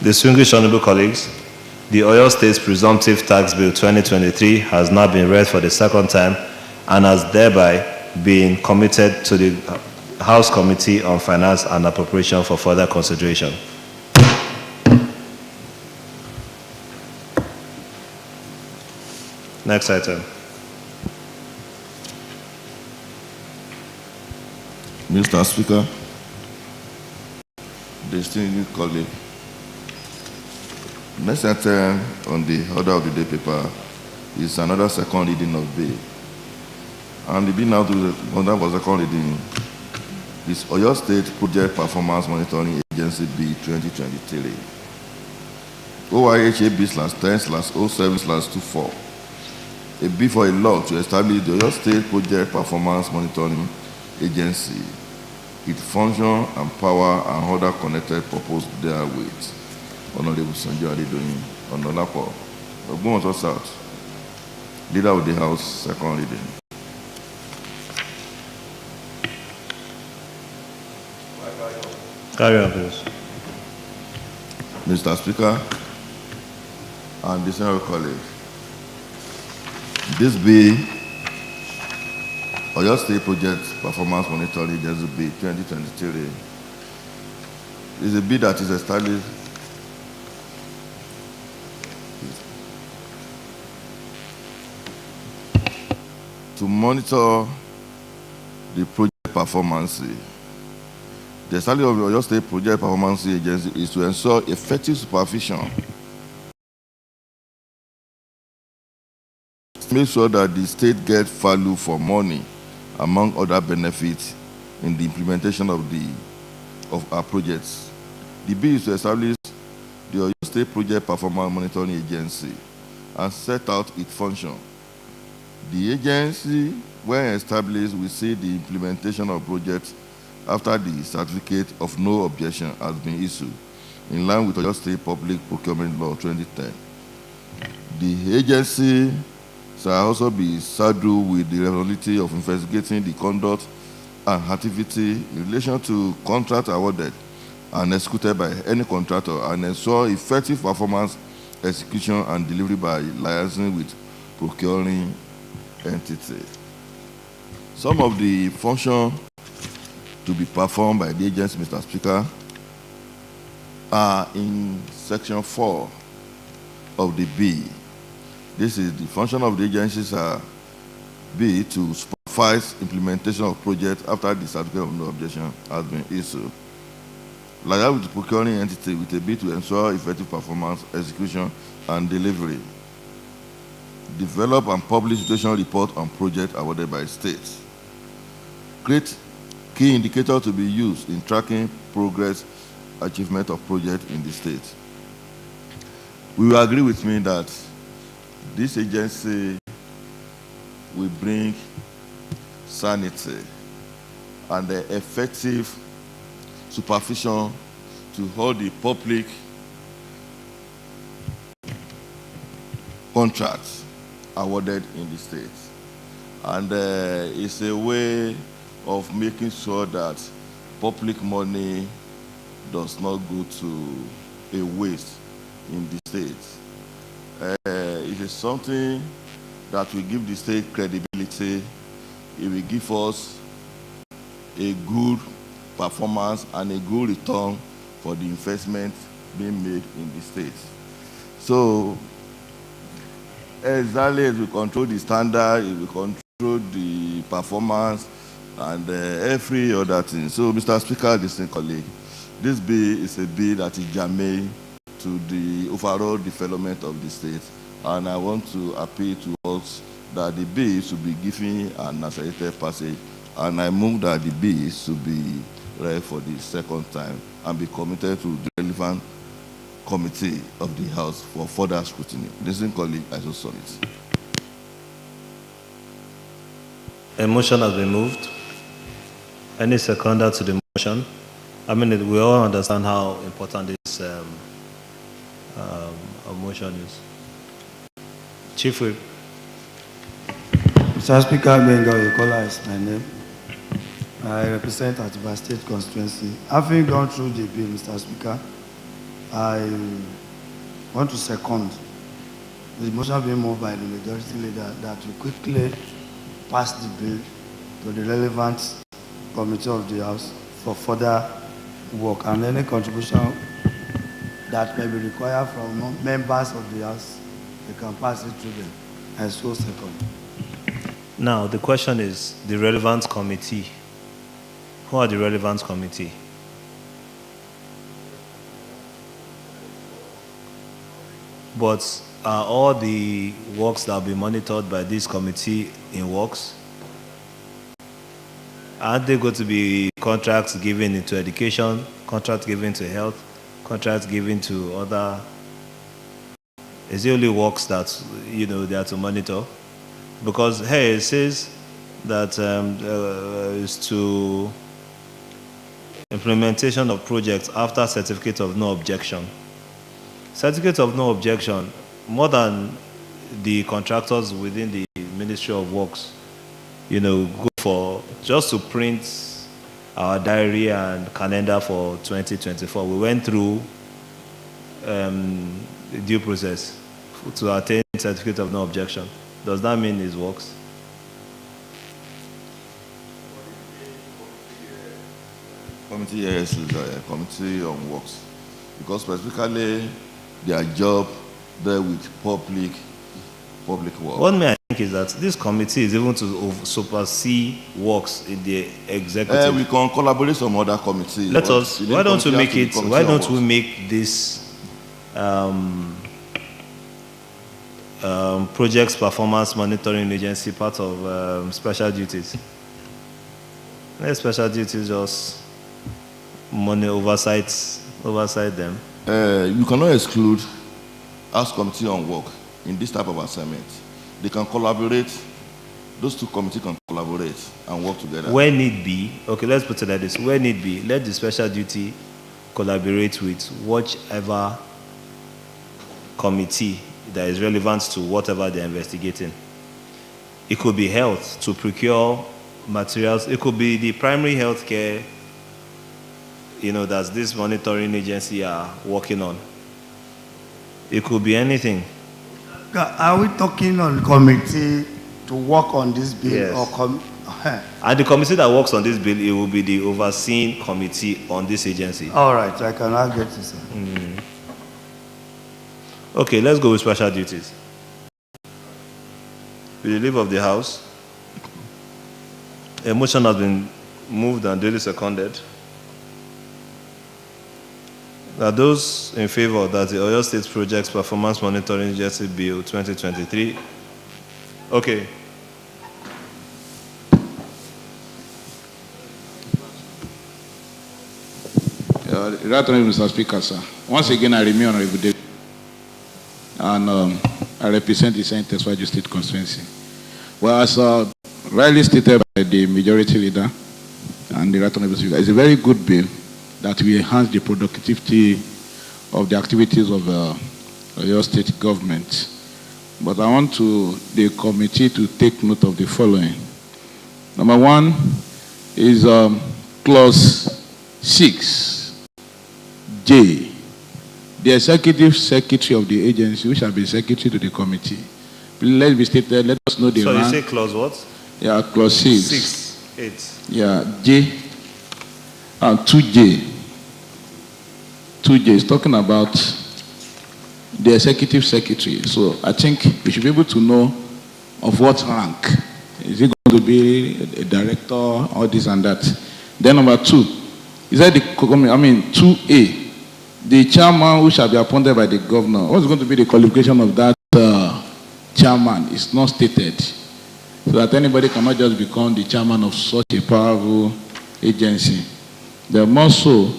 Distinguished honorable colleagues, the Oyo State's Presumptive Tax Bill 2023 has now been read for the second time and has thereby been committed to the House Committee on Finance and Appropriation for further consideration. Next item. Mr. Speaker, distinguished colleague, next item on the order of the day paper is another second reading of bill. And the bill now to the order for second reading is Oyo State Project Performance Monitoring Agency Bill 2023. OYHAB/10/07/24. A bill for a law to establish the Oyo State Project Performance Monitoring Agency, its function and power and other connected purpose therewith. Honorable Sanjo Adedoyin, Honorable Ogbomoso South, Leader of the House, second reading. Carry on, please. Mr. Speaker and distinguished colleagues, this bill, Oyo State Project Performance Monitoring Agency Bill 2023, is a bill that is established to monitor the project performance. The establishment of the Oyo State Project Performance Agency is to ensure effective supervision, make sure that the state gets value for money, among other benefits, in the implementation of our projects. The bill is to establish the Oyo State Project Performance Monitoring Agency and set out its function. The agency, when established, will see the implementation of projects after the certificate of no objection has been issued, in line with Oyo State Public Procurement Law 2010. The agency shall also be saddled with the responsibility of investigating the conduct and activity in relation to contract awarded and executed by any contractor and ensure effective performance, execution, and delivery by liaising with procuring entity. Some of the functions to be performed by the agency, Mr. Speaker, are in section 4 of the bill. This is the function of the agencies be to supervise implementation of projects after the certificate of no objection has been issued. Liaise with the procuring entity with a bid to ensure effective performance, execution, and delivery. Develop and publish situation report on projects awarded by states. Create key indicators to be used in tracking progress, achievement of projects in the state. We will agree with me that This agency will bring sanity and effective supervision to all the public contracts awarded in the state. And it's a way of making sure that public money does not go to a waste in the state. It is something that will give the state credibility. It will give us a good performance and a good return for the investment being made in the state. So, exactly as we control the standard, it will control the performance and every other thing. So, Mr. Speaker, distinguished colleague, this bill is a bill that is germane to the overall development of the state. And I want to appeal to us that the bill should be given an accelerated passage. And I move that the bill should be read for the second time and be committed to the relevant committee of the House for further scrutiny. Distinguished colleague, I so submit. A motion has been moved. Any seconder to the motion? I mean, we all understand how important this motion is. Chief Whip. Mr. Speaker, Benga Oyekola is my name. I represent Atiba State Constituency. Having gone through the bill, Mr. Speaker, I want to second the motion being moved by the majority leader that we quickly pass the bill to the relevant committee of the House for further work, and any contribution that may be required from members of the House, they can pass it to them. I so second. Now, the question is the relevant committee. Who are the relevant committee? But are all the works that will be monitored by this committee in works? Are they going to be contracts given into education, contracts given to health, contracts given to other? Is it only works that, you know, they are to monitor? Because, hey, it says that is to implementation of projects after certificate of no objection. Certificate of no objection, more than the contractors within the Ministry of Works, you know, go for just to print our diary and calendar for 2024. We went through the due process to attain certificate of no objection. Does that mean it works? Committee, yes, is a committee on works, because specifically their job there with public work. What may I think is that this committee is even to supersede works in the executive. We can collaborate some other committees. Let us. Why don't we make it? Why don't we make this projects performance monitoring agency part of special duties? Let special duties just money oversight them. You cannot exclude House Committee on Work in this type of assignment. They can collaborate. Those two committees can collaborate and work together. Where need be, okay, let's put it like this. Where need be, let the special duty collaborate with whichever committee that is relevant to whatever they're investigating. It could be health to procure materials. It could be the primary health care, you know, that this monitoring agency are working on. It could be anything. Are we talking on committee to work on this bill? Yes. Or and the committee that works on this bill, it will be the overseeing committee on this agency. All right, I can now get this. Okay, let's go with special duties. With the leave of the House, a motion has been moved and duly seconded that those in favor that the Oyo State Projects Performance Monitoring Agency Bill 2023. Okay. Right Honourable Mr. Speaker, sir. Once again, I remain honourable David. And I represent the Saint Tesfaju State Constituency. Well, as rightly stated by the majority leader and the Right Honorable Speaker, it's a very good bill that will enhance the productivity of the activities of your state government. But I want the committee to take note of the following. Number one is clause 6J. The executive secretary of the agency, which shall be secretary to the committee. Please let it be stated, let us know the So rank. you say clause what? Yeah, clause 6. 6, 8. Yeah, J. 2J. 2J is talking about the executive secretary. So I think we should be able to know of what rank. Is it going to be a director, all this and that? Then number 2, is that 2A, the chairman who shall be appointed by the governor. What's going to be the qualification of that chairman is not stated. So that anybody cannot just become the chairman of such a powerful agency. Then also,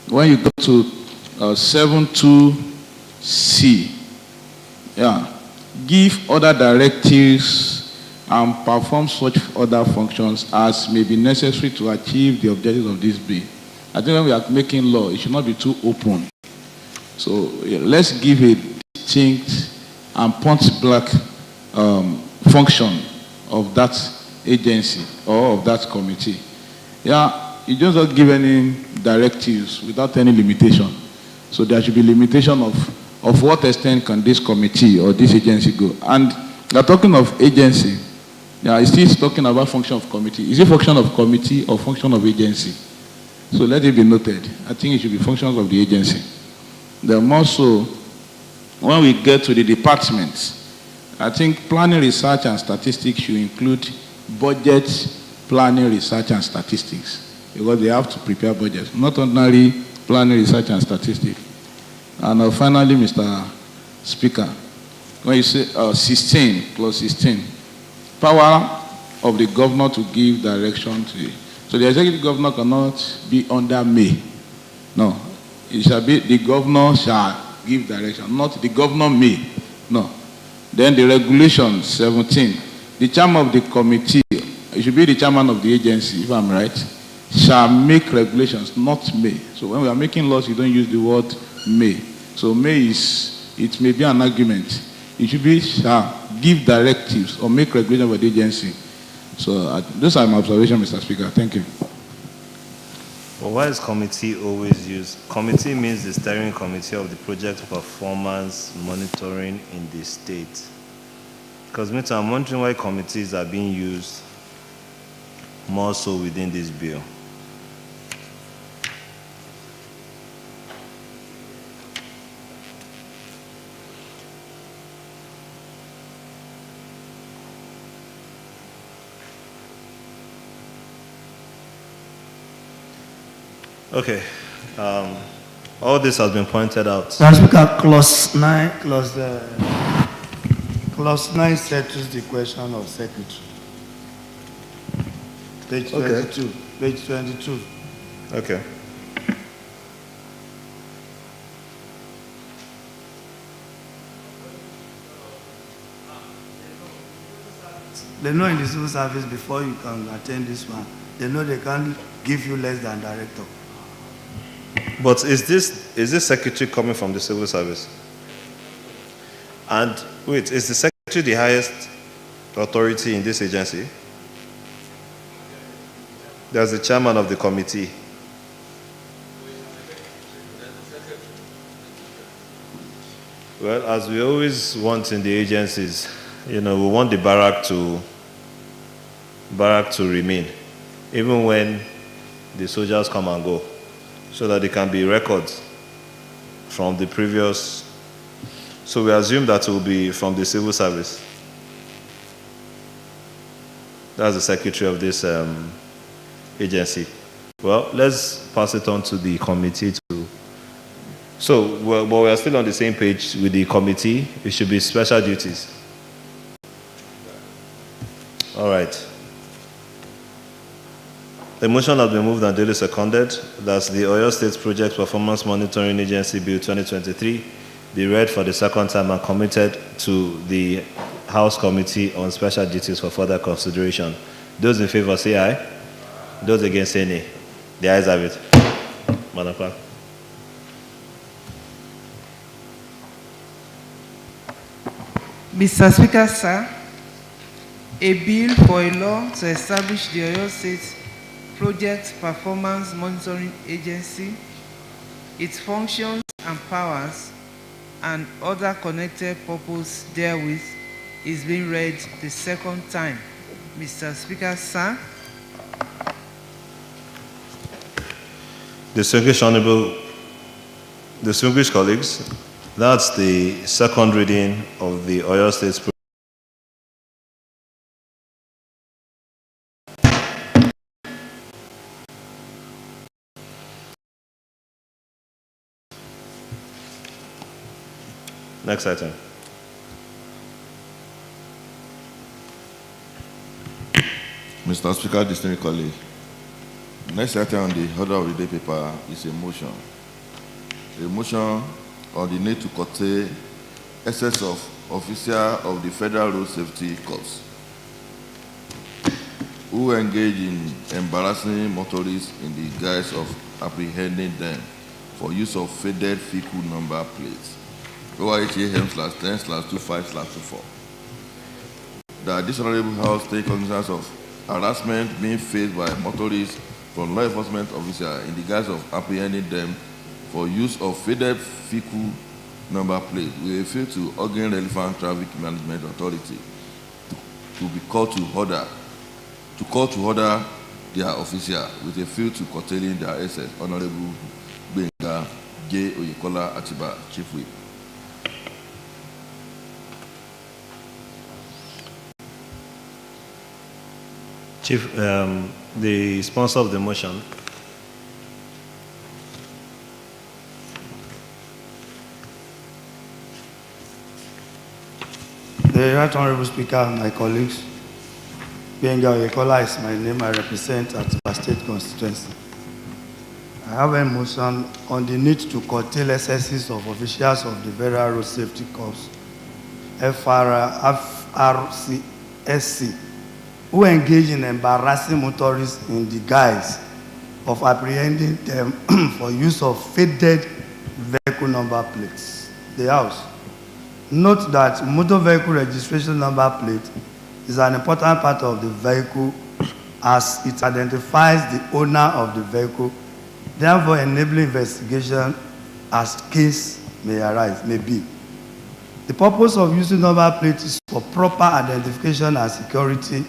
when you go to 72C, yeah, give other directives and perform such other functions as may be necessary to achieve the objectives of this bill. I think when we are making law, it should not be too open. So yeah, let's give a distinct and point-blank function of that agency or of that committee. Yeah, you just don't give any directives without any limitation. So there should be limitation of what extent can this committee or this agency go. And we are talking of agency. Yeah, it's still talking about function of committee. Is it function of committee or function of agency? So let it be noted. I think it should be functions of the agency. Then also, when we get to the departments, I think planning, research, and statistics should include budget, planning, research, and statistics, because they have to prepare budgets, not ordinary planning, research, and statistics. And finally, Mr. Speaker, when you say 16, clause 16, power of the governor to give direction to it. So the executive governor cannot be under me. No. It shall be the governor shall give direction, not the governor may. No. Then the regulation 17. The chairman of the committee, it should be the chairman of the agency, if I'm right, shall make regulations, not may. So when we are making laws, you don't use the word may. So may is, it may be an argument. It should be shall give directives or make regulations for the agency. So those are my observations, Mr. Speaker. Thank you. Well, why is committee always used? Committee means the steering committee of the project performance monitoring in the state. Because I'm wondering why committees are being used more so within this bill. Okay. All this has been pointed out. Mr. Speaker, clause 9 settles the question of secretary. Page 22. Okay. Page 22. Okay. They know in the civil service before you can attend this one, they know they can't give you less than director. But is this secretary coming from the civil service? And wait, is the secretary the highest authority in this agency? There's the chairman of the committee. Well, as we always want in the agencies, we want the barrack to remain, even when the soldiers come and go, so that there can be records from the previous. So we assume that it will be from the civil service. That's the secretary of this agency. Well, let's pass it on to the committee to. So, but we are still on the same page with the committee. It should be special duties. All right. The motion has been moved and duly seconded. That's the Oyo State Project Performance Monitoring Agency Bill 2023. be read for the second time and committed to the House Committee on Special Duties for further consideration. Those in favor say aye. Those against say nay. The ayes have it. Madam Clerk. Mr. Speaker, sir, a bill for a law to establish the Oyo State Project Performance Monitoring Agency, its functions and powers, and other connected purpose therewith is being read the second time. Mr. Speaker, sir. Distinguished colleagues, that's the second reading of the Oyo State Project. Next item. Mr. Speaker, distinguished colleagues, next item on the order of the day paper is a motion. A motion on the need to curtail excess of officers of the Federal Road Safety Corps who engage in embarrassing motorists in the guise of apprehending them for use of faded vehicle number plates. OIHAM/10/25/24. That this honorable House take cognizance of harassment being faced by motorists from law enforcement officers in the guise of apprehending them for use of faded vehicle number plates. We refer to Oregon Relevant Traffic Management Authority to be called to order their officer with a view to curtailing their assets. Honorable Benga J. Oyekola Atiba, Chief Whip. Chief, the sponsor of the motion. The Right Honorable Speaker, my colleagues, Benga Oyekola is my name. I represent Atiba State Constituency. I have a motion on the need to curtail excesses of officials of the Federal Road Safety Corps, FRCSC, who engage in embarrassing motorists in the guise of apprehending them for use of faded vehicle number plates. The House. Note that motor vehicle registration number plate is an important part of the vehicle as it identifies the owner of the vehicle, therefore enabling investigation as case may be. The purpose of using number plate is for proper identification and security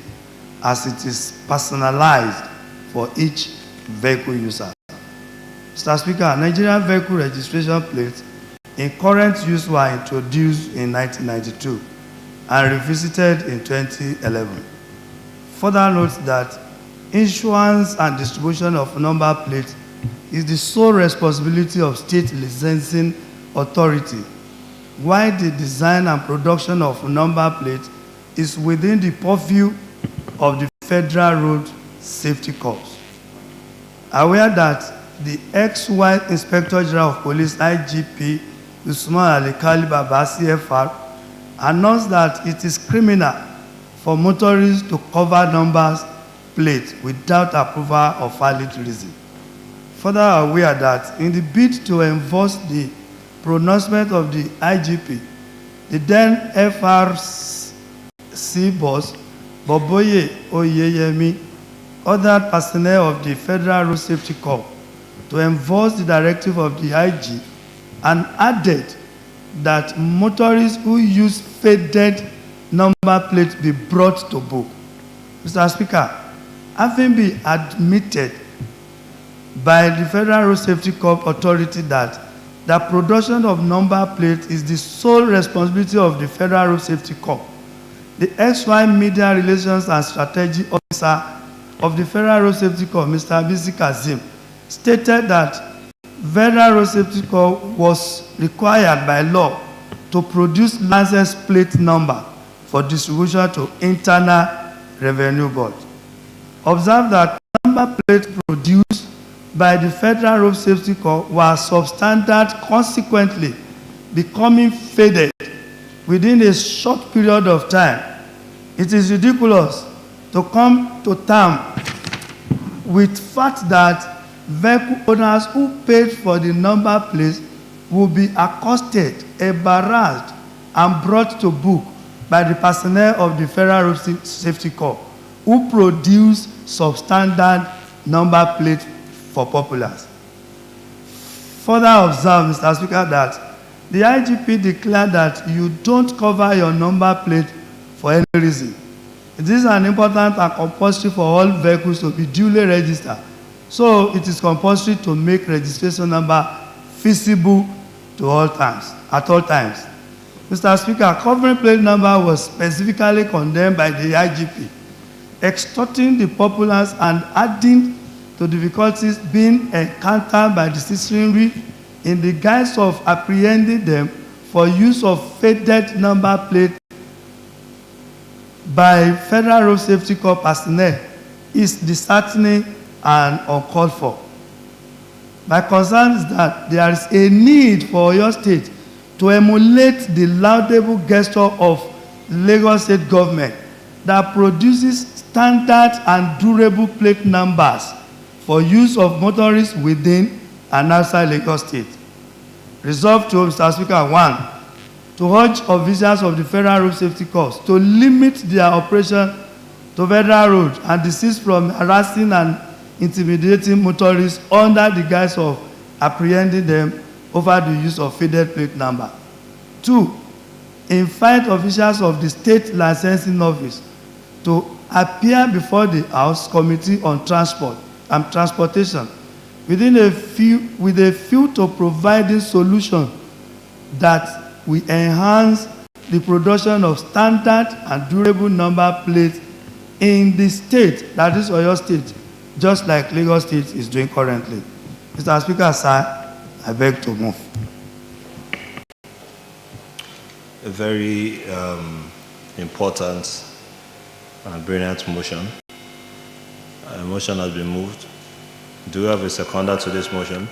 as it is personalized for each vehicle user. Mr. Speaker, Nigerian vehicle registration plates in current use were introduced in 1992 and revisited in 2011. Further note that issuance and distribution of number plates is the sole responsibility of state licensing authority, while the design and production of number plates is within the purview of the Federal Road Safety Corps. Aware that the ex-white Inspector General of Police, IGP, Usman Ali Kali Baba, CFR, announced that it is criminal for motorists to cover numbers plates without approval or valid reason. Further aware that in the bid to enforce the pronouncement of the IGP, the then FRC boss, Boboye Oyeyemi, ordered personnel of the Federal Road Safety Corps to enforce the directive of the IG and added that motorists who use faded number plates be brought to book. Mr. Speaker, having been admitted by the Federal Road Safety Corps authority that the production of number plates is the sole responsibility of the Federal Road Safety Corps, the XY Media Relations and Strategy Officer of the Federal Road Safety Corps, Mr. Bisi Kazim, stated that Federal Road Safety Corps was required by law to produce license plate number for distribution to Internal Revenue Board. Observe that number plates produced by the Federal Road Safety Corps were substandard. Consequently, becoming faded within a short period of time. It is ridiculous to come to terms with fact that vehicle owners who paid for the number plates will be accosted, embarrassed, and brought to book by the personnel of the Federal Road Safety Corps who produce substandard number plates for populace. Further observe, Mr. Speaker, that the IGP declared that you don't cover your number plate for any reason. It is an important and compulsory for all vehicles to be duly registered. So it is compulsory to make registration number feasible to all times, at all times. Mr. Speaker, covering plate number was specifically condemned by the IGP, extorting the populace and adding to difficulties being encountered by the citizenry in the guise of apprehending them for use of faded number plate by Federal Road Safety Corps personnel is disheartening and uncalled for. My concern is that there is a need for your state to emulate the laudable gesture of Lagos State government that produces standard and durable plate numbers for use of motorists within and outside Lagos State. Resolved to, Mr. Speaker, 1, to urge officials of the Federal Road Safety Corps to limit their operation to Federal Road and desist from harassing and intimidating motorists under the guise of apprehending them over the use of faded plate number. 2, invite officials of the State Licensing Office to appear before the House Committee on Transport and Transportation with a view to providing solutions that will enhance the production of standard and durable number plates in the state, that is Oyo State, just like Lagos State is doing currently. Mr. Speaker, sir, I beg to move. A very important and brilliant motion. A motion has been moved. Do we have a seconder to this motion?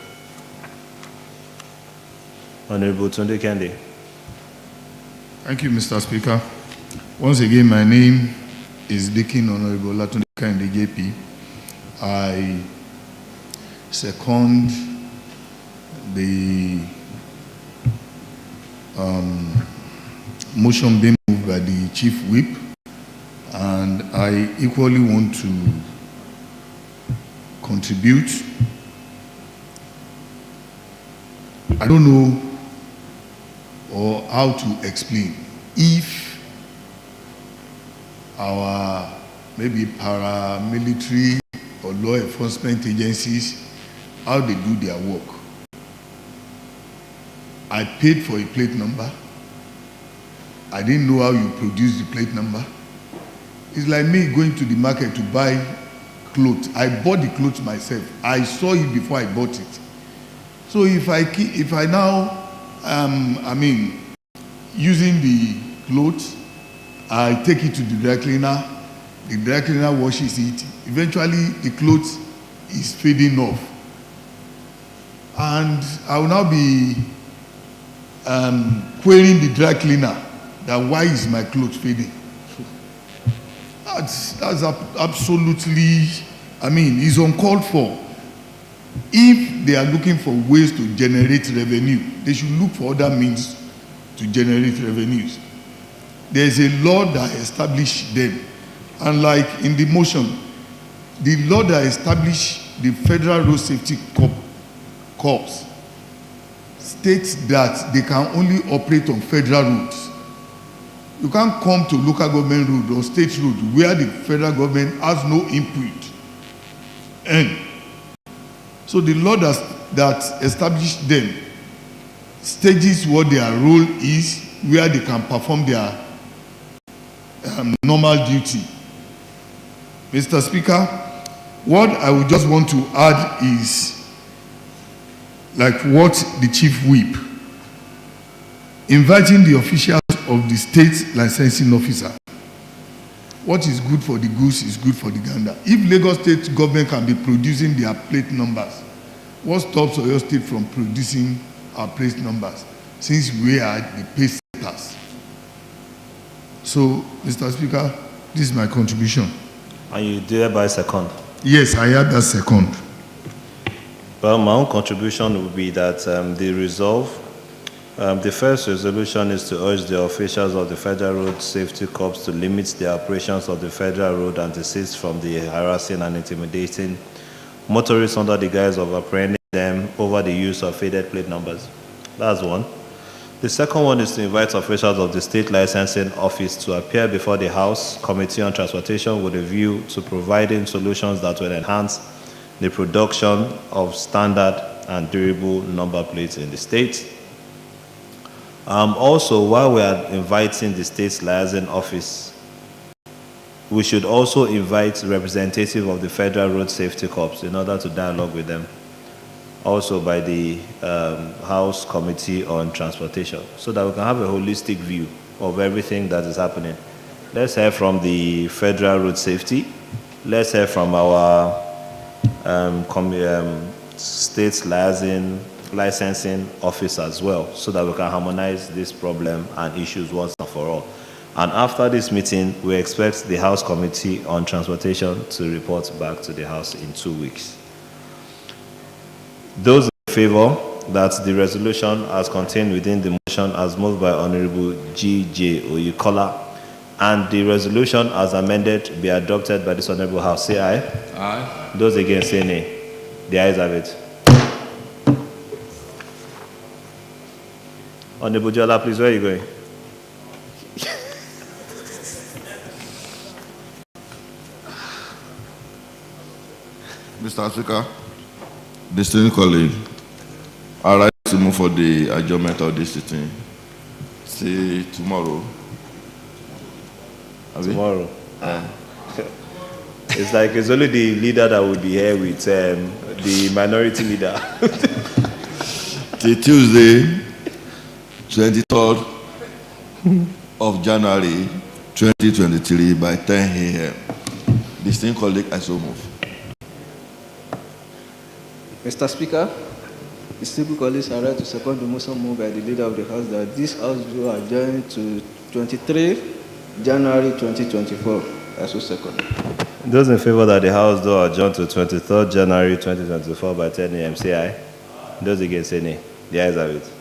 Honorable Tunde Kende. Thank you, Mr. Speaker. Once again, my name is Deacon Honorable Olatunde Kende JP. I second the motion being moved by the Chief Whip, and I equally want to contribute. I don't know or how to explain if our maybe paramilitary or law enforcement agencies, how they do their work. I paid for a plate number. I didn't know how you produce the plate number. It's like me going to the market to buy clothes. I bought the clothes myself. I saw it before I bought it. So if I now using the clothes, I take it to the dry cleaner. The dry cleaner washes it. Eventually, the clothes is fading off, and I will now be querying the dry cleaner that why is my clothes fading? That's absolutely, it's uncalled for. If they are looking for ways to generate revenue, they should look for other means to generate revenues. There is a law that established them. And like in the motion, the law that established the Federal Road Safety Corps states that they can only operate on federal roads. You can't come to local government road or state road where the federal government has no input. And so the law that established them stages what their role is, where they can perform their normal duty. Mr. Speaker, what I would just want to add is like what the Chief Whip, inviting the officials of the state licensing officer. What is good for the goose is good for the gander. If Lagos State government can be producing their plate numbers, what stops Oyo State from producing our plate numbers? since we are the pace setters. So, Mr. Speaker, this is my contribution. And you thereby second. Yes, I had that second. Well, my own contribution would be that the resolve, the first resolution is to urge the officials of the Federal Road Safety Corps to limit the operations of the Federal Road and desist from the harassing and intimidating motorists under the guise of apprehending them over the use of faded plate numbers. That's one. The second one is to invite officials of the State Licensing Office to appear before the House Committee on Transportation with a view to providing solutions that will enhance the production of standard and durable number plates in the state. Also, while we are inviting the State Licensing Office, we should also invite representatives of the Federal Road Safety Corps in order to dialogue with them. Also by the House Committee on Transportation, so that we can have a holistic view of everything that is happening. Let's hear from the Federal Road Safety. Let's hear from our State Licensing Office as well, so that we can harmonize this problem and issues once and for all. And after this meeting, we expect the House Committee on Transportation to report back to the House in 2 weeks. Those in favor that the resolution as contained within the motion as moved by Honorable G.J. Oyukola and the resolution as amended be adopted by this Honorable House, say aye. Aye. Those against, say nay. The ayes have it. Honorable Jola, please, where are you going? Mr. Speaker, distinguished colleague, I like to move for the adjournment of this sitting. See tomorrow. Tomorrow. It's like it's only the leader that will be here with the minority leader. Till Tuesday, 23rd of January 2023 by 10 a.m. Distinguished colleague, I so move. Mr. Speaker, distinguished colleagues are right to second the motion moved by the leader of the House that this House will adjourn to 23 January 2024. I so second. Those in favor that the House do adjourn to 23rd January 2024 by 10 a.m. say aye. Those against say nay. The ayes have it.